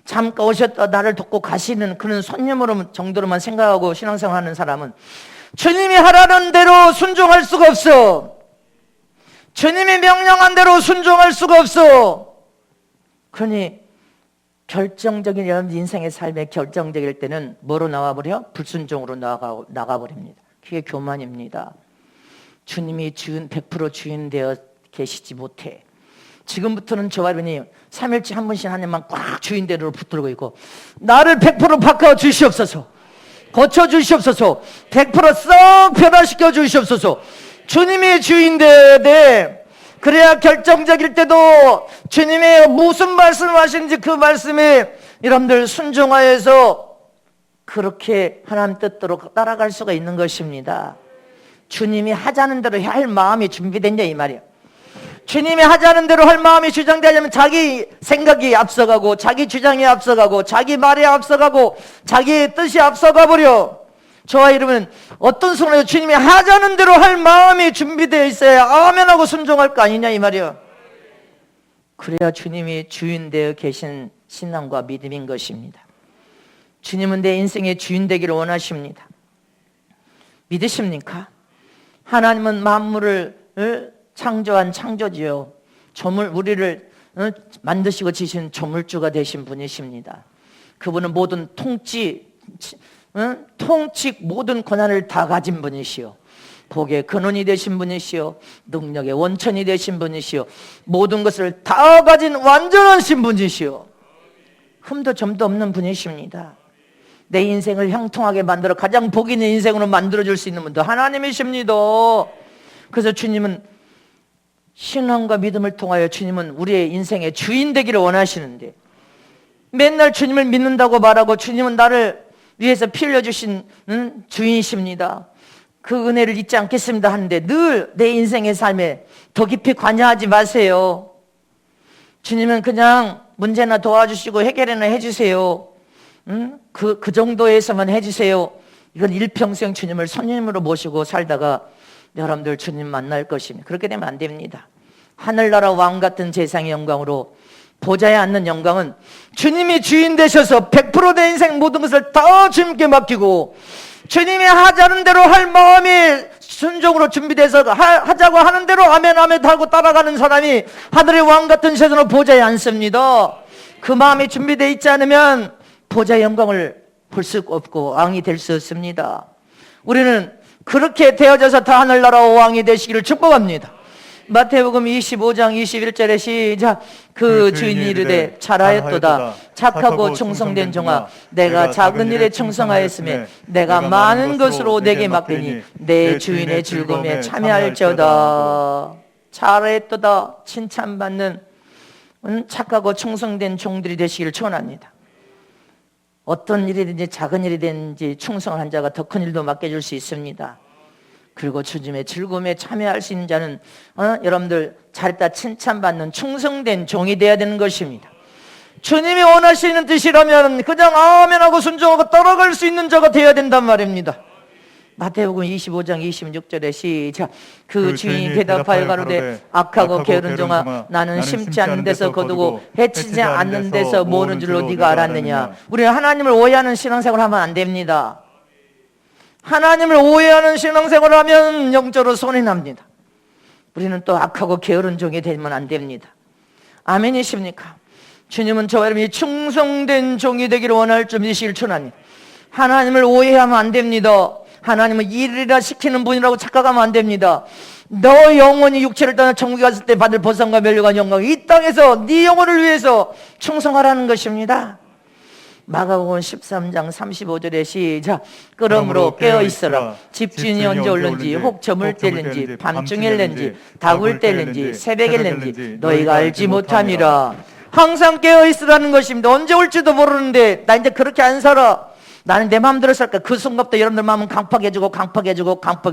잠깐 오셨다 나를 돕고 가시는 그런 손님으로 정도로만 생각하고 신앙생활하는 사람은 주님이 하라는 대로 순종할 수가 없어. 주님이 명령한 대로 순종할 수가 없어. 그러니 결정적인 여러분 인생의 삶에 결정적일 때는 뭐로 나와버려? 불순종으로 나가버립니다. 그게 교만입니다. 주님이 주인 100% 주인 되어 계시지 못해. 지금부터는 저와 여러분이 3일째 한 번씩 하나님만 꽉 주인대로 붙들고 있고, 나를 100% 바꿔 주시옵소서, 고쳐 주시옵소서, 100% 썩 변화시켜 주시옵소서. 주님이 주인 되어야 돼. 그래야 결정적일 때도 주님이 무슨 말씀을 하시는지 그 말씀에 여러분들 순종하여서 그렇게 하나님 뜻대로 따라갈 수가 있는 것입니다. 주님이 하자는 대로 할 마음이 준비됐냐 이 말이에요. 주님이 하자는 대로 할 마음이 주장되려면 자기 생각이 앞서가고 자기 주장이 앞서가고 자기 말이 앞서가고 자기의 뜻이 앞서가 버려. 저와 여러분은 어떤 순간에도 주님이 하자는 대로 할 마음이 준비되어 있어야 아멘하고 순종할 거 아니냐 이 말이에요. 그래야 주님이 주인 되어 계신 신앙과 믿음인 것입니다. 주님은 내 인생의 주인 되기를 원하십니다. 믿으십니까? 하나님은 만물을 창조한 창조지요, 우리를 만드시고 지신 조물주가 되신 분이십니다. 그분은 모든 통치 모든 권한을 다 가진 분이시요, 복의 근원이 되신 분이시요, 능력의 원천이 되신 분이시요, 모든 것을 다 가진 완전하신 분이시요, 흠도 점도 없는 분이십니다. 내 인생을 형통하게 만들어 가장 복 있는 인생으로 만들어줄 수 있는 분도 하나님이십니다. 그래서 주님은 신앙과 믿음을 통하여 주님은 우리의 인생의 주인 되기를 원하시는데, 맨날 주님을 믿는다고 말하고 주님은 나를 위해서 피 흘려주신 주인이십니다. 그 은혜를 잊지 않겠습니다 하는데 늘 내 인생의 삶에 더 깊이 관여하지 마세요. 주님은 그냥 문제나 도와주시고 해결이나 해주세요. 그 정도에서만 해주세요. 이건 일평생 주님을 손님으로 모시고 살다가 여러분들 주님 만날 것입니다. 그렇게 되면 안 됩니다. 하늘나라 왕 같은 세상의 영광으로 보좌에 앉는 영광은 주님이 주인 되셔서 100% 내 인생 모든 것을 다 주님께 맡기고 주님이 하자는 대로 할 마음이 순종으로 준비돼서 하자고 하는 대로 아멘 아멘 하고 따라가는 사람이 하늘의 왕 같은 세상으로 보좌에 앉습니다. 그 마음이 준비되어 있지 않으면 보좌의 영광을 볼 수 없고 왕이 될 수 없습니다. 우리는 그렇게 되어져서 다 하늘나라 왕이 되시기를 축복합니다. 마태복음 25장 21절에 시작. 그 주인이 이르되 잘하였도다 착하고 충성된 종아 내가 작은 일에 충성하였으며 내가 많은 것으로 내게 맡기니 내 주인의 즐거움에 참여할지어다. 잘하였도다 칭찬받는 착하고 충성된 종들이 되시기를 축원합니다. 어떤 일이든지 작은 일이든지 충성을 한 자가 더 큰 일도 맡겨줄 수 있습니다. 그리고 주님의 즐거움에 참여할 수 있는 자는 여러분들 잘했다 칭찬받는 충성된 종이 되어야 되는 것입니다. 주님이 원하시는 뜻이라면 그냥 아멘하고 순종하고 따라갈 수 있는 자가 되어야 된단 말입니다. 마태복음 25장 26절에 시작. 그 주인이 대답하여 가로되 악하고 게으른 종아 나는 심지 않는 데서 거두고 해치지 않는 데서 모으는 줄로 네가 알았느냐. 우리는 하나님을 오해하는 신앙생활을 하면 안 됩니다. 하나님을 오해하는 신앙생활을 하면 영적으로 손이 납니다. 우리는 또 악하고 게으른 종이 되면 안 됩니다. 아멘이십니까? 주님은 저와 여러분이 충성된 종이 되기를 원할 줄 믿으시길 축원합니다. 하나님을 오해하면 안 됩니다. 하나님은 일이라 시키는 분이라고 착각하면 안 됩니다. 너 영혼이 육체를 떠나 천국에 갔을 때 받을 보상과 멸류관 영광 이 땅에서 네 영혼을 위해서 충성하라는 것입니다. 마가복음 13장 35절에 시작. 그러므로 깨어있어라. 집주인이 언제 올는지 혹 저물 때는지 밤중일는지 다굴 때는지 새벽일는지 너희가 알지 못함이라. 항상 깨어있으라는 것입니다. 언제 올지도 모르는데 나 이제 그렇게 안 살아. 나는 내 마음대로 살까. 그 순간부터 여러분들 마음은 강팍해지고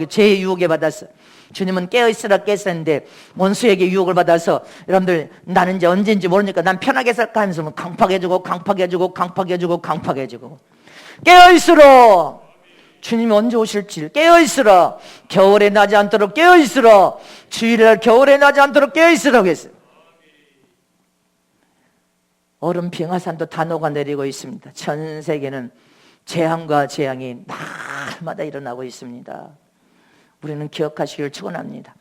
제 유혹에 받았어. 주님은 깨어있으라 깨어있었는데 원수에게 유혹을 받아서 여러분들 나는 이제 언제인지 모르니까 난 편하게 살까 하면서 강팍해지고 깨어있으라. 주님이 언제 오실지 깨어있으라. 겨울에 나지 않도록 깨어있으라. 주일날 겨울에 나지 않도록 깨어있으라고 했어요. 얼음 빙하산도 다 녹아내리고 있습니다. 전 세계는 재앙과 재앙이 날마다 일어나고 있습니다. 우리는 기억하시길 축원합니다.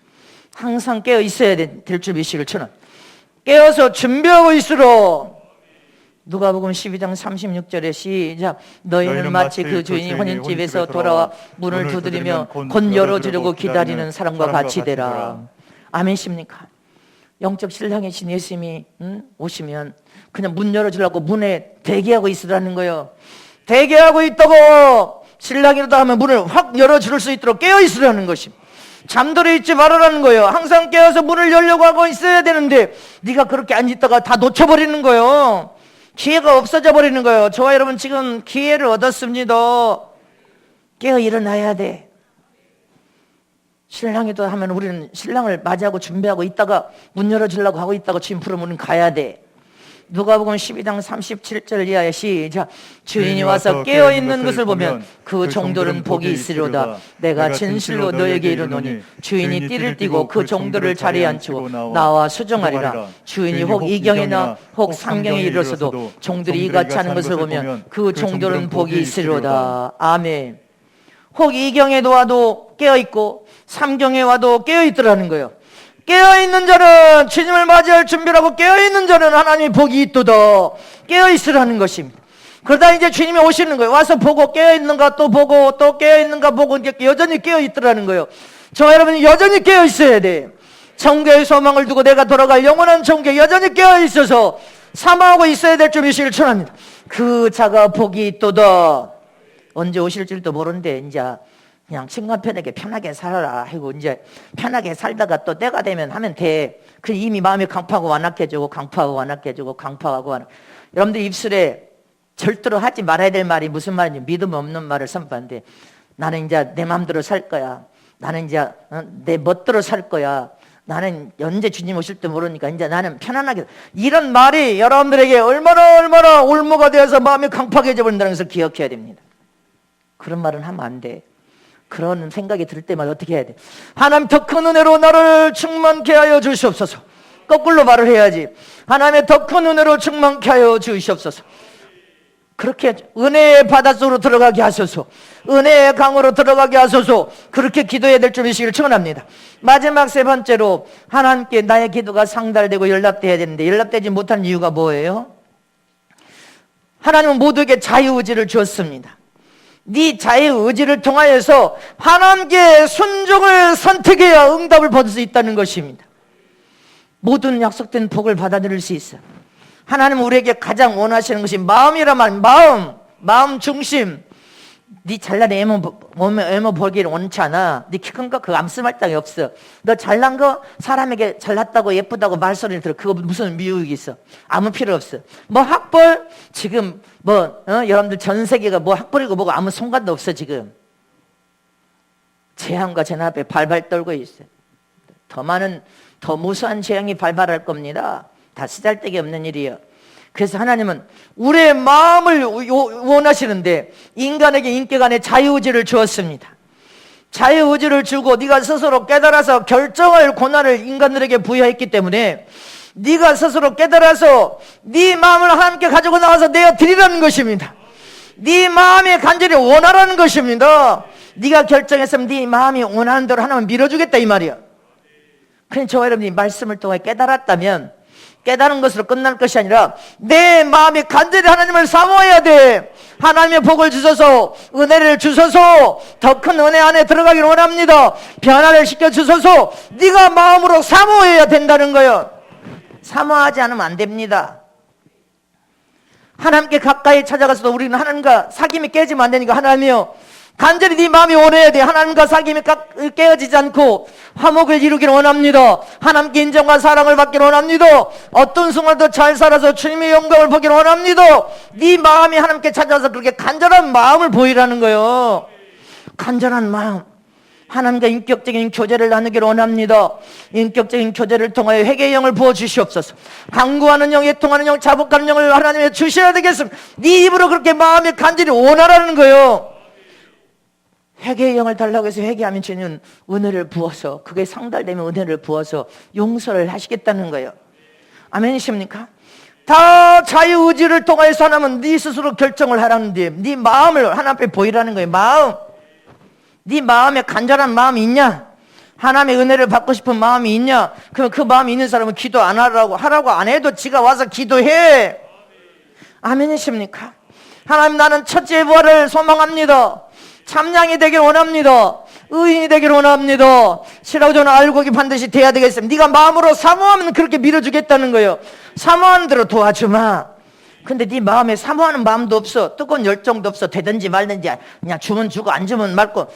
항상 깨어 있어야 될 줄 믿으시길 축원합니다. 깨어서 준비하고 있으라. 누가복음 12장 36절에 시작. 너희는 마치 그 주인이 혼인집에서 돌아와 문을 두드리며 곧 열어주려고 기다리는 사람과 같이 되라. 아멘십니까? 영적 신랑이신 예수님이 오시면 그냥 문 열어주려고 문에 대기하고 있으라는 거예요. 대기하고 있다고 신랑이라도 하면 문을 확 열어줄 수 있도록 깨어있으라는 것입니다. 잠들어 있지 말아라는 거예요. 항상 깨어서 문을 열려고 하고 있어야 되는데 네가 그렇게 안 있다가 다 놓쳐버리는 거예요. 기회가 없어져 버리는 거예요. 저와 여러분 지금 기회를 얻었습니다. 깨어 일어나야 돼. 신랑이도 하면 우리는 신랑을 맞이하고 준비하고 있다가 문 열어주려고 하고 있다가 주님 부르면 우리는 가야 돼. 누가복음 12장 37절 이하에 시작. 주인이 와서 깨어있는 것을 보면 그 종들은 복이 있으리로다. 내가 진실로 너에게 이르노니 주인이 띠를 띠고 그 종들을 자리에 앉히고 나와 수종하리라. 주인이 혹 이경이나 혹 삼경에 이르러서도 종들이 이같이 하는 것을 보면 그 종들은 복이 있으리로다. 아멘. 혹 이경에 와도 깨어있고 삼경에 와도 깨어있더라는 거예요. 깨어있는 자는 주님을 맞이할 준비를 하고 깨어있는 자는 하나님의 복이 있도다. 깨어있으라는 것입니다. 그러다 이제 주님이 오시는 거예요. 와서 보고 깨어있는가 또 보고 또 깨어있는가 보고 여전히 깨어있더라는 거예요. 저와 여러분이 여전히 깨어있어야 돼. 천국의 소망을 두고 내가 돌아갈 영원한 천국에 여전히 깨어있어서 사모하고 있어야 될 줄 믿으시길 축원합니다. 그 자가 복이 있도다. 언제 오실지도 모르는데 이제 그냥 친구 편하게 살아라 하고 이제 편하게 살다가 또 때가 되면 하면 돼. 그 이미 마음이 강파하고 완악해지고 여러분들 입술에 절대로 하지 말아야 될 말이 무슨 말인지 믿음 없는 말을 선포하는데, 나는 이제 내 마음대로 살 거야. 나는 이제 내 멋대로 살 거야. 나는 언제 주님 오실 때 모르니까 이제 나는 편안하게. 이런 말이 여러분들에게 얼마나 올무가 되어서 마음이 강팍해져 버린다는 것을 기억해야 됩니다. 그런 말은 하면 안 돼. 그런 생각이 들 때마다 어떻게 해야 돼? 하나님 더 큰 은혜로 나를 충만케 하여 주시옵소서. 거꾸로 말을 해야지. 하나님의 더 큰 은혜로 충만케 하여 주시옵소서. 그렇게 은혜의 바닷속으로 들어가게 하소서. 은혜의 강으로 들어가게 하소서. 그렇게 기도해야 될 줄이시기를 축원합니다. 마지막 세 번째로, 하나님께 나의 기도가 상달되고 연락돼야 되는데 연락되지 못한 이유가 뭐예요? 하나님은 모두에게 자유의지를 주었습니다. 네 자유의지를 통하여서 하나님께 순종을 선택해야 응답을 받을 수 있다는 것입니다. 모든 약속된 복을 받아들일 수 있어요. 하나님은 우리에게 가장 원하시는 것이 마음이란 말이야. 마음 중심. 네 잘난 애모 보기를 원치 않아. 네 키 큰 거 그거 아무 쓸 땅이 없어. 너 잘난 거 사람에게 잘났다고 예쁘다고 말소리를 들어. 그거 무슨 미혹이 있어. 아무 필요 없어. 뭐 학벌 지금 여러분들 전 세계가 뭐 학벌이고 뭐고 아무 상관도 없어. 지금 재앙과 재난 앞에 발발 떨고 있어요. 더 무수한 재앙이 발발할 겁니다. 다 쓰잘데기 없는 일이에요. 그래서 하나님은 우리의 마음을 원하시는데 인간에게 인격 안에 자유의지를 주었습니다. 자유의지를 주고 네가 스스로 깨달아서 결정할 권한을 인간들에게 부여했기 때문에 네가 스스로 깨달아서 네 마음을 하나님께 가지고 나와서 내어 드리라는 것입니다. 네 마음이 간절히 원하라는 것입니다. 네가 결정했으면 네 마음이 원하는 대로 하나님은 밀어주겠다 이 말이야. 그러니 저와 여러분이 말씀을 통해 깨달았다면 깨달은 것으로 끝날 것이 아니라 내 마음이 간절히 하나님을 사모해야 돼. 하나님의 복을 주셔서 은혜를 주셔서 더 큰 은혜 안에 들어가기를 원합니다. 변화를 시켜주셔서 네가 마음으로 사모해야 된다는 거예요. 사모하지 않으면 안 됩니다. 하나님께 가까이 찾아가서도 우리는 하나님과 사귐이 깨지면 안 되니까 하나님이요 간절히 네 마음이 원해야 돼. 하나님과 사귐이 깨어지지 않고 화목을 이루기를 원합니다. 하나님께 인정과 사랑을 받기를 원합니다. 어떤 순간도 잘 살아서 주님의 영광을 보기를 원합니다. 네 마음이 하나님께 찾아와서 그렇게 간절한 마음을 보이라는 거예요. 간절한 마음. 하나님과 인격적인 교제를 나누기를 원합니다. 인격적인 교제를 통하여 회개의 영을 부어주시옵소서. 강구하는 영, 애통하는 영, 자복하는 영을 하나님에 주셔야 되겠습니다. 네 입으로 그렇게 마음이 간절히 원하라는 거예요. 회개의 영을 달라고 해서 회개하면 주님은 은혜를 부어서 그게 상달되면 은혜를 부어서 용서를 하시겠다는 거예요. 아멘이십니까? 다 자유의지를 통해서 하나님은 네 스스로 결정을 하라는데 네 마음을 하나님 앞에 보이라는 거예요. 마음. 네 마음에 간절한 마음이 있냐? 하나님의 은혜를 받고 싶은 마음이 있냐? 그럼 그 마음이 있는 사람은 기도 안 하라고 안 해도 지가 와서 기도해. 아멘이십니까? 하나님 나는 첫째 부활을 소망합니다. 참양이 되길 원합니다. 의인이 되길 원합니다. 시라고 저는 알고 반드시 돼야 되겠습니다. 네가 마음으로 사모하면 그렇게 밀어주겠다는 거예요. 사모하는 대로 도와주마. 근데 네 마음에 사모하는 마음도 없어. 뜨거운 열정도 없어. 되든지 말든지 그냥 주면 주고 안 주면 말고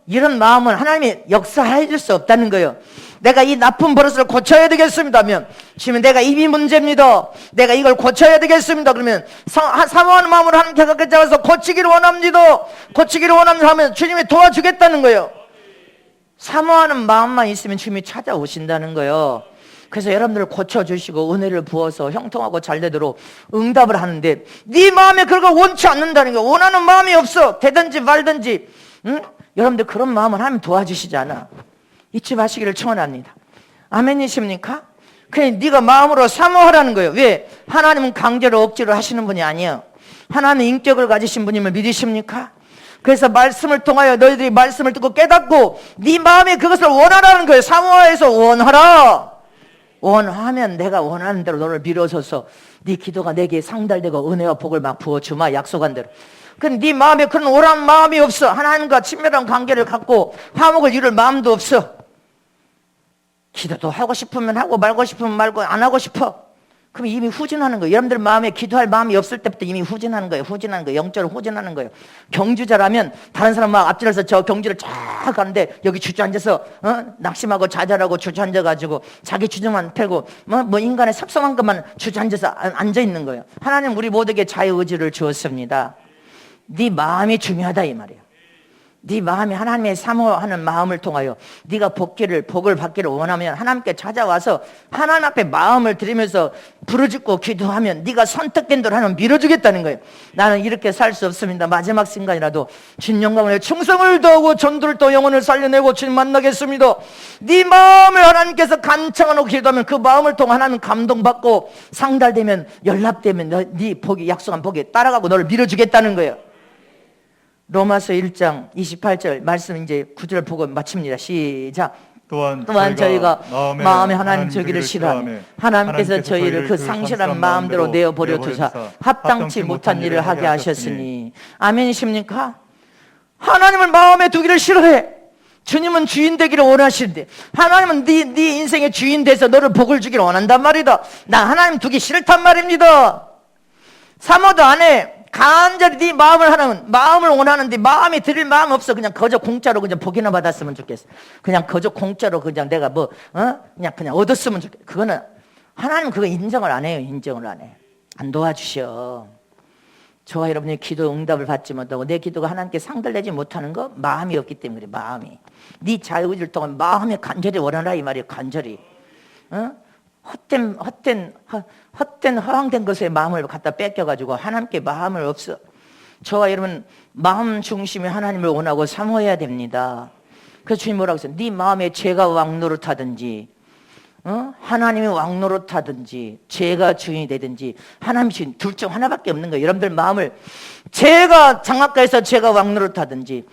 이런 마음은 하나님이 역사해 줄 수 없다는 거예요. 내가 이 나쁜 버릇을 고쳐야 되겠습니다면 주면 내가 입이 문제입니다. 내가 이걸 고쳐야 되겠습니다. 그러면 사모하는 마음으로 하나님께 가까이 잡아서 고치기를 원합니다. 고치기를 원합니다 하면 주님이 도와주겠다는 거예요. 사모하는 마음만 있으면 주님이 찾아오신다는 거예요. 그래서 여러분들을 고쳐주시고 은혜를 부어서 형통하고 잘되도록 응답을 하는데 네 마음에 그걸 원치 않는다는 거예요. 원하는 마음이 없어. 되든지 말든지 여러분들 그런 마음을 하나님 도와주시지 않아. 잊지 마시기를 축원합니다. 아멘이십니까? 그냥 네가 마음으로 사모하라는 거예요. 왜? 하나님은 강제로 억지로 하시는 분이 아니에요. 하나님은 인격을 가지신 분임을 믿으십니까? 그래서 말씀을 통하여 너희들이 말씀을 듣고 깨닫고 네 마음에 그것을 원하라는 거예요. 사모해서 원하라. 원하면 내가 원하는 대로 너를 밀어서서 네 기도가 내게 상달되고 은혜와 복을 막 부어주마. 약속한 대로. 근데 네 마음에 그런 오란 마음이 없어. 하나님과 친밀한 관계를 갖고 화목을 이룰 마음도 없어. 기도도 하고 싶으면 하고 말고 싶으면 말고 안 하고 싶어. 그럼 이미 후진하는 거예요. 여러분들 마음에 기도할 마음이 없을 때부터 이미 후진하는 거예요. 후진하는 거예요. 영적으로 후진하는 거예요. 경주자라면 다른 사람 막 앞질러서 저 경주를 쫙 가는데 여기 주저앉아서 낙심하고 좌절하고 주저앉아가지고 자기 주장만 펴고 뭐 인간의 섭섭한 것만 주저앉아서 앉아있는 거예요. 하나님 우리 모두에게 자유의지를 주었습니다. 네 마음이 중요하다 이 말이에요. 네 마음이 하나님의 사모하는 마음을 통하여 네가 복을 받기를 원하면 하나님께 찾아와서 하나님 앞에 마음을 드리면서 부르짖고 기도하면 네가 선택된 대로 하나님 밀어주겠다는 거예요. 나는 이렇게 살 수 없습니다. 마지막 순간이라도 주님 영광을 충성을 더하고 전도를 더 영혼을 살려내고 주님 만나겠습니다. 네 마음을 하나님께서 간청하고 기도하면 그 마음을 통해 하나님 감동받고 상달되면 연락되면 네 복이 약속한 복에 따라가고 너를 밀어주겠다는 거예요. 로마서 1장 28절 말씀 이제 9절 보고 마칩니다. 시작. 또한 저희가 마음에 하나님 주기를 싫어하며 하나님께서 저희를 그 상실한 마음대로 내어버려 두사 합당치 못한 일을 하게 하셨으니 아멘이십니까? 하나님을 마음에 두기를 싫어해. 주님은 주인 되기를 원하시는데 하나님은 네 인생의 주인 돼서 너를 복을 주기를 원한단 말이다. 나 하나님 두기 싫단 말입니다. 사모도 안 해. 간절히 네 마음을 하는 마음을 원하는데 마음이 드릴 마음 없어. 그냥 거저 공짜로 그냥 복이나 받았으면 좋겠어. 그냥 거저 공짜로 그냥 내가 그냥 얻었으면 좋겠어. 그거는 하나님 그거 인정을 안 해요. 인정을 안 해. 안 도와주셔. 저와 여러분이 기도 응답을 받지 못하고 내 기도가 하나님께 상달되지 못하는 거 마음이 없기 때문에. 마음이 네 자유의지를 통한 마음에 간절히 원하라 이 말이에요. 간절히 헛된 허황된 것에 마음을 갖다 뺏겨가지고 하나님께 마음을 없어. 저와 여러분 마음 중심에 하나님을 원하고 사모해야 됩니다. 그래서 주님 뭐라고 했어요? 네 마음에 죄가 왕노릇하든지 하나님이 왕노릇하든지 죄가 주인이 되든지 하나님이 주인 둘 중 하나밖에 없는 거예요. 여러분들 마음을 죄가 장악가에서 죄가 왕노릇하든지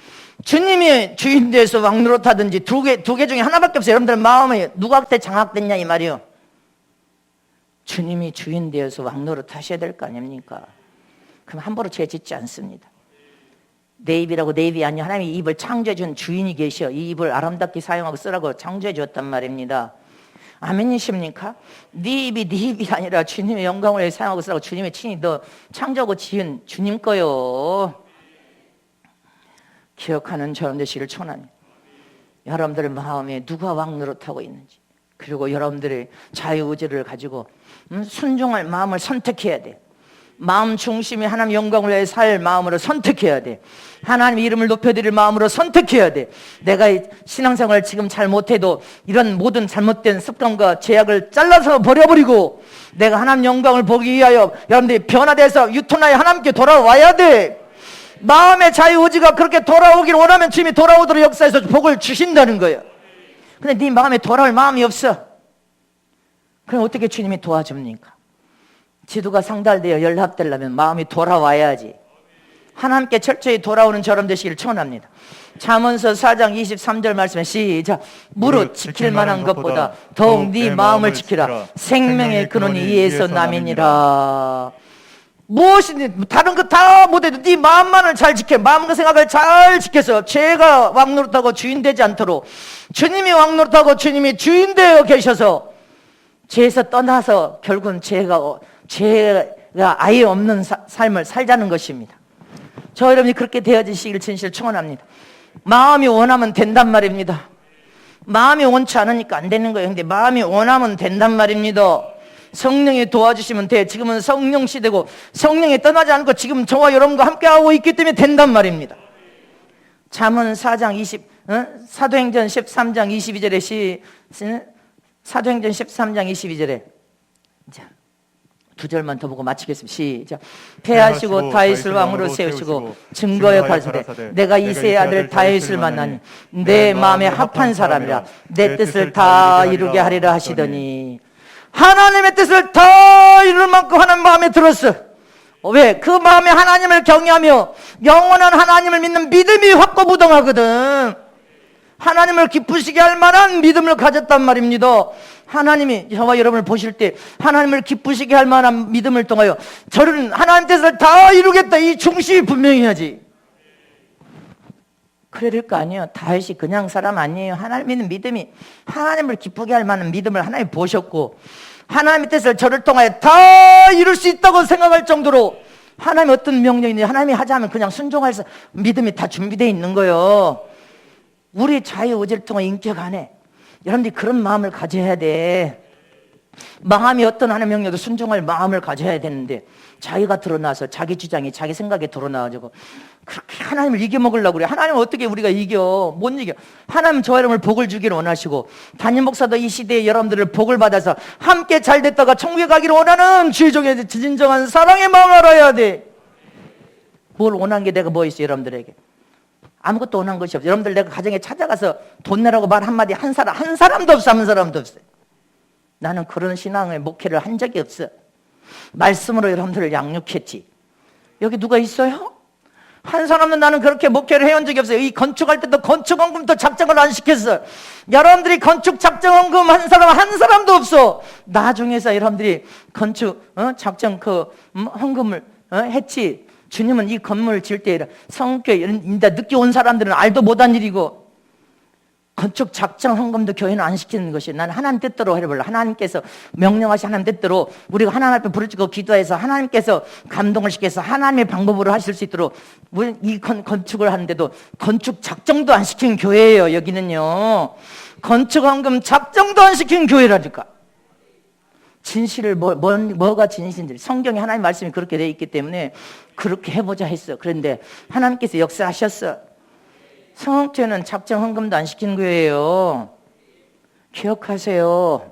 주님이 주인 돼서 왕노릇하든지 두 개 중에 하나밖에 없어요. 여러분들 마음이 누구한테 장악됐냐 이 말이요. 주님이 주인 되어서 왕노릇 하셔야 될 거 아닙니까? 그럼 함부로 죄 짓지 않습니다. 내 입이라고 내 입이 아니야. 하나님이 이 입을 창조해 준 주인이 계셔. 이 입을 아름답게 사용하고 쓰라고 창조해 주었단 말입니다. 아멘이십니까? 네 입이 네 입이 아니라 주님의 영광을 사용하고 쓰라고 주님의 친히 너 창조하고 지은 주님 거요. 기억하는 저런 되시길 초나니 여러분들 마음에 누가 왕노릇하고 있는지, 그리고 여러분들의 자유의지를 가지고 순종할 마음을 선택해야 돼. 마음 중심에 하나님 영광을 위해 살 마음으로 선택해야 돼. 하나님 이름을 높여드릴 마음으로 선택해야 돼. 내가 신앙생활을 지금 잘 못해도 이런 모든 잘못된 습관과 제약을 잘라서 버려버리고 내가 하나님 영광을 보기 위하여 여러분들이 변화돼서 유턴하여 하나님께 돌아와야 돼. 마음의 자유의지가 그렇게 돌아오기를 원하면 주님이 돌아오도록 역사에서 복을 주신다는 거예요. 근데 네 마음에 돌아올 마음이 없어. 그럼 어떻게 주님이 도와줍니까? 지도가 상달되어 연합되려면 마음이 돌아와야지. 하나님께 철저히 돌아오는 저럼 되시길 축원합니다. 잠언서 4장 23절 말씀에 시작. 무릇 지킬 만한 것보다 더욱 네 마음을 지키라. 생명의 근원이 이에서 남이니라. 무엇이든 다른 거 다 못해도 네 마음만을 잘 지켜. 마음과 생각을 잘 지켜서 죄가 왕노릇하고 주인 되지 않도록 주님이 왕노릇하고 주님이 주인 되어 계셔서 죄에서 떠나서 결국은 죄가 아예 없는 삶을 살자는 것입니다. 저 여러분이 그렇게 되어지시길 진실 축원합니다. 마음이 원하면 된단 말입니다. 마음이 원치 않으니까 안 되는 거예요. 근데 마음이 원하면 된단 말입니다. 성령이 도와주시면 돼. 지금은 성령 시대고 성령이 떠나지 않고 지금 저와 여러분과 함께하고 있기 때문에 된단 말입니다. 잠언 4장 20 사도행전 13장 22절에 사도행전 13장 22절에 자, 두 절만 더 보고 마치겠습니다. 시작. 패하시고 다윗을 왕으로 세우시고 증거에 가르치되 내가 이새의 아들 다윗을 만나니 내 마음에 합한 사람이라 내 뜻을 다 이루게 하리라 하시더니 하나님의 뜻을 다 이룰 만큼 하나님 마음에 들었어. 왜? 그 마음에 하나님을 경외하며 영원한 하나님을 믿는 믿음이 확고부동하거든. 하나님을 기쁘시게 할 만한 믿음을 가졌단 말입니다. 하나님이 저와 여러분을 보실 때 하나님을 기쁘시게 할 만한 믿음을 통하여 저는 하나님 뜻을 다 이루겠다, 이 중심이 분명히 해야지. 그래야 될 거 아니에요. 다윗이 그냥 사람 아니에요. 하나님 믿는 믿음이 하나님을 기쁘게 할 만한 믿음을 하나님 보셨고 하나님의 뜻을 저를 통하여 다 이룰 수 있다고 생각할 정도로 하나님의 어떤 명령이니 하나님이 하자면 그냥 순종할 믿음이 다 준비되어 있는 거예요. 우리 자유의지를 통해 인격 안에 여러분들이 그런 마음을 가져야 돼. 마음이 어떤 하나님의 명령도 순종할 마음을 가져야 되는데 자기가 드러나서 자기 주장이 자기 생각에 드러나가지고 그렇게 하나님을 이겨먹으려고 그래. 하나님은 어떻게 우리가 이겨? 못 이겨. 하나님은 저와 여러분을 복을 주기를 원하시고 담임 목사도 이 시대에 여러분들을 복을 받아서 함께 잘 됐다가 천국에 가기를 원하는 주의 종의 진정한 사랑의 마음을 알아야 돼. 뭘 원한 게 내가 뭐 있어 여러분들에게? 아무것도 원한 것이 없어. 여러분들 내가 가정에 찾아가서 돈 내라고 말 한마디 한 사람도 없어. 한 사람도 없어. 나는 그런 신앙의 목회를 한 적이 없어. 말씀으로 여러분들을 양육했지. 여기 누가 있어요? 한 사람은 나는 그렇게 목회를 해온 적이 없어요. 이 건축할 때도 건축원금도 작정을 안 시켰어. 여러분들이 건축 작정원금 한 사람도 없어. 나중에서 여러분들이 건축 작정 헌금을 했지. 주님은 이 건물을 지을 때 성교회 늦게 온 사람들은 알도 못한 일이고 건축 작정 헌금도 교회는 안 시키는 것이 나는 하나님 뜻대로 해볼라. 하나님께서 명령하신 하나님 뜻대로 우리가 하나님 앞에 부르짖고 기도해서 하나님께서 감동을 시켜서 하나님의 방법으로 하실 수 있도록 이 건축을 하는데도 건축 작정도 안 시킨 교회예요. 여기는요 건축 헌금 작정도 안 시킨 교회라니까. 진실을 뭐가 진실인지 성경에 하나님 말씀이 그렇게 되어 있기 때문에 그렇게 해보자 했어. 그런데 하나님께서 역사하셨어. 성업체는 작정 헌금도 안 시키는 거예요. 기억하세요.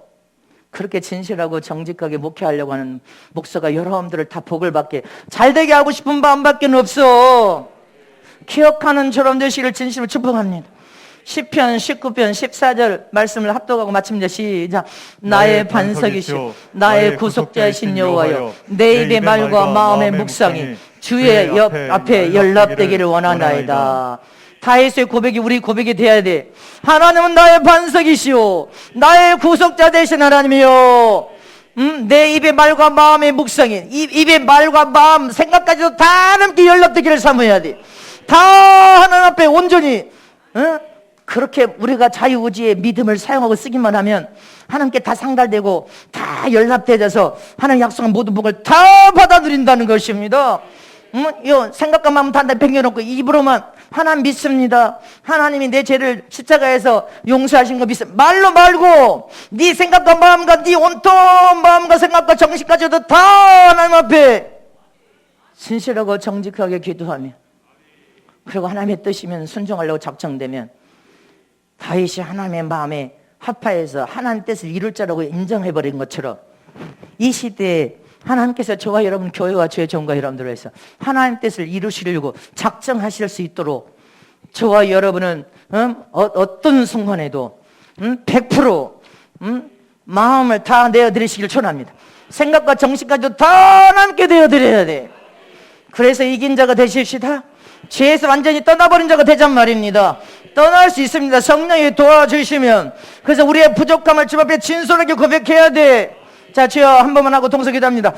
그렇게 진실하고 정직하게 목회하려고 하는 목사가 여러분들을 다 복을 받게 잘되게 하고 싶은 마음밖에 없어. 기억하는 저런 되시기를 진심으로 축복합니다. 시편 19편 14절 말씀을 합독하고 마칩니다. 시작. 나의 반석이시오 나의 구속자이신 여호와여 내 입의 말과 마음의 묵상이 주의 앞에 연락되기를 원하나이다. 다윗의 고백이 우리 고백이 돼야 돼. 하나님은 나의 반석이시오 나의 구속자 되신 하나님이요 내 입의 말과 마음의 묵상이 입의 말과 마음 생각까지도 다 함께 연락되기를 삼아야 돼. 다 하나님 앞에 온전히 그렇게 우리가 자유의지의 믿음을 사용하고 쓰기만 하면 하나님께 다 상달되고 다 연락되어서 하나님 약속한 모든 복을 다 받아들인다는 것입니다. 생각과 마음 다 벗겨놓고 입으로만 하나님 믿습니다. 하나님이 내 죄를 십자가에서 용서하신 거 믿습니다. 말로 말고 네 생각과 마음과 네 온통 마음과 생각과 정신까지도 다 하나님 앞에 진실하고 정직하게 기도하며 그리고 하나님의 뜻이면 순종하려고 작정되면 다윗이 하나님의 마음에 합하여서 하나님 뜻을 이룰 자라고 인정해버린 것처럼 이 시대에 하나님께서 저와 여러분 교회와 주의 종과 여러분들을 해서 하나님 뜻을 이루시려고 작정하실 수 있도록 저와 여러분은 어떤 순간에도 100% 마음을 다 내어드리시길 축원합니다. 생각과 정신까지도 다 하나님께 내어드려야 돼. 그래서 이긴 자가 되십시다. 죄에서 완전히 떠나버린 자가 되잔 말입니다. 떠날 수 있습니다. 성령이 도와주시면. 그래서 우리의 부족함을 주 앞에 진솔하게 고백해야 돼. 자, 주여 한 번만 하고 동서 기도합니다.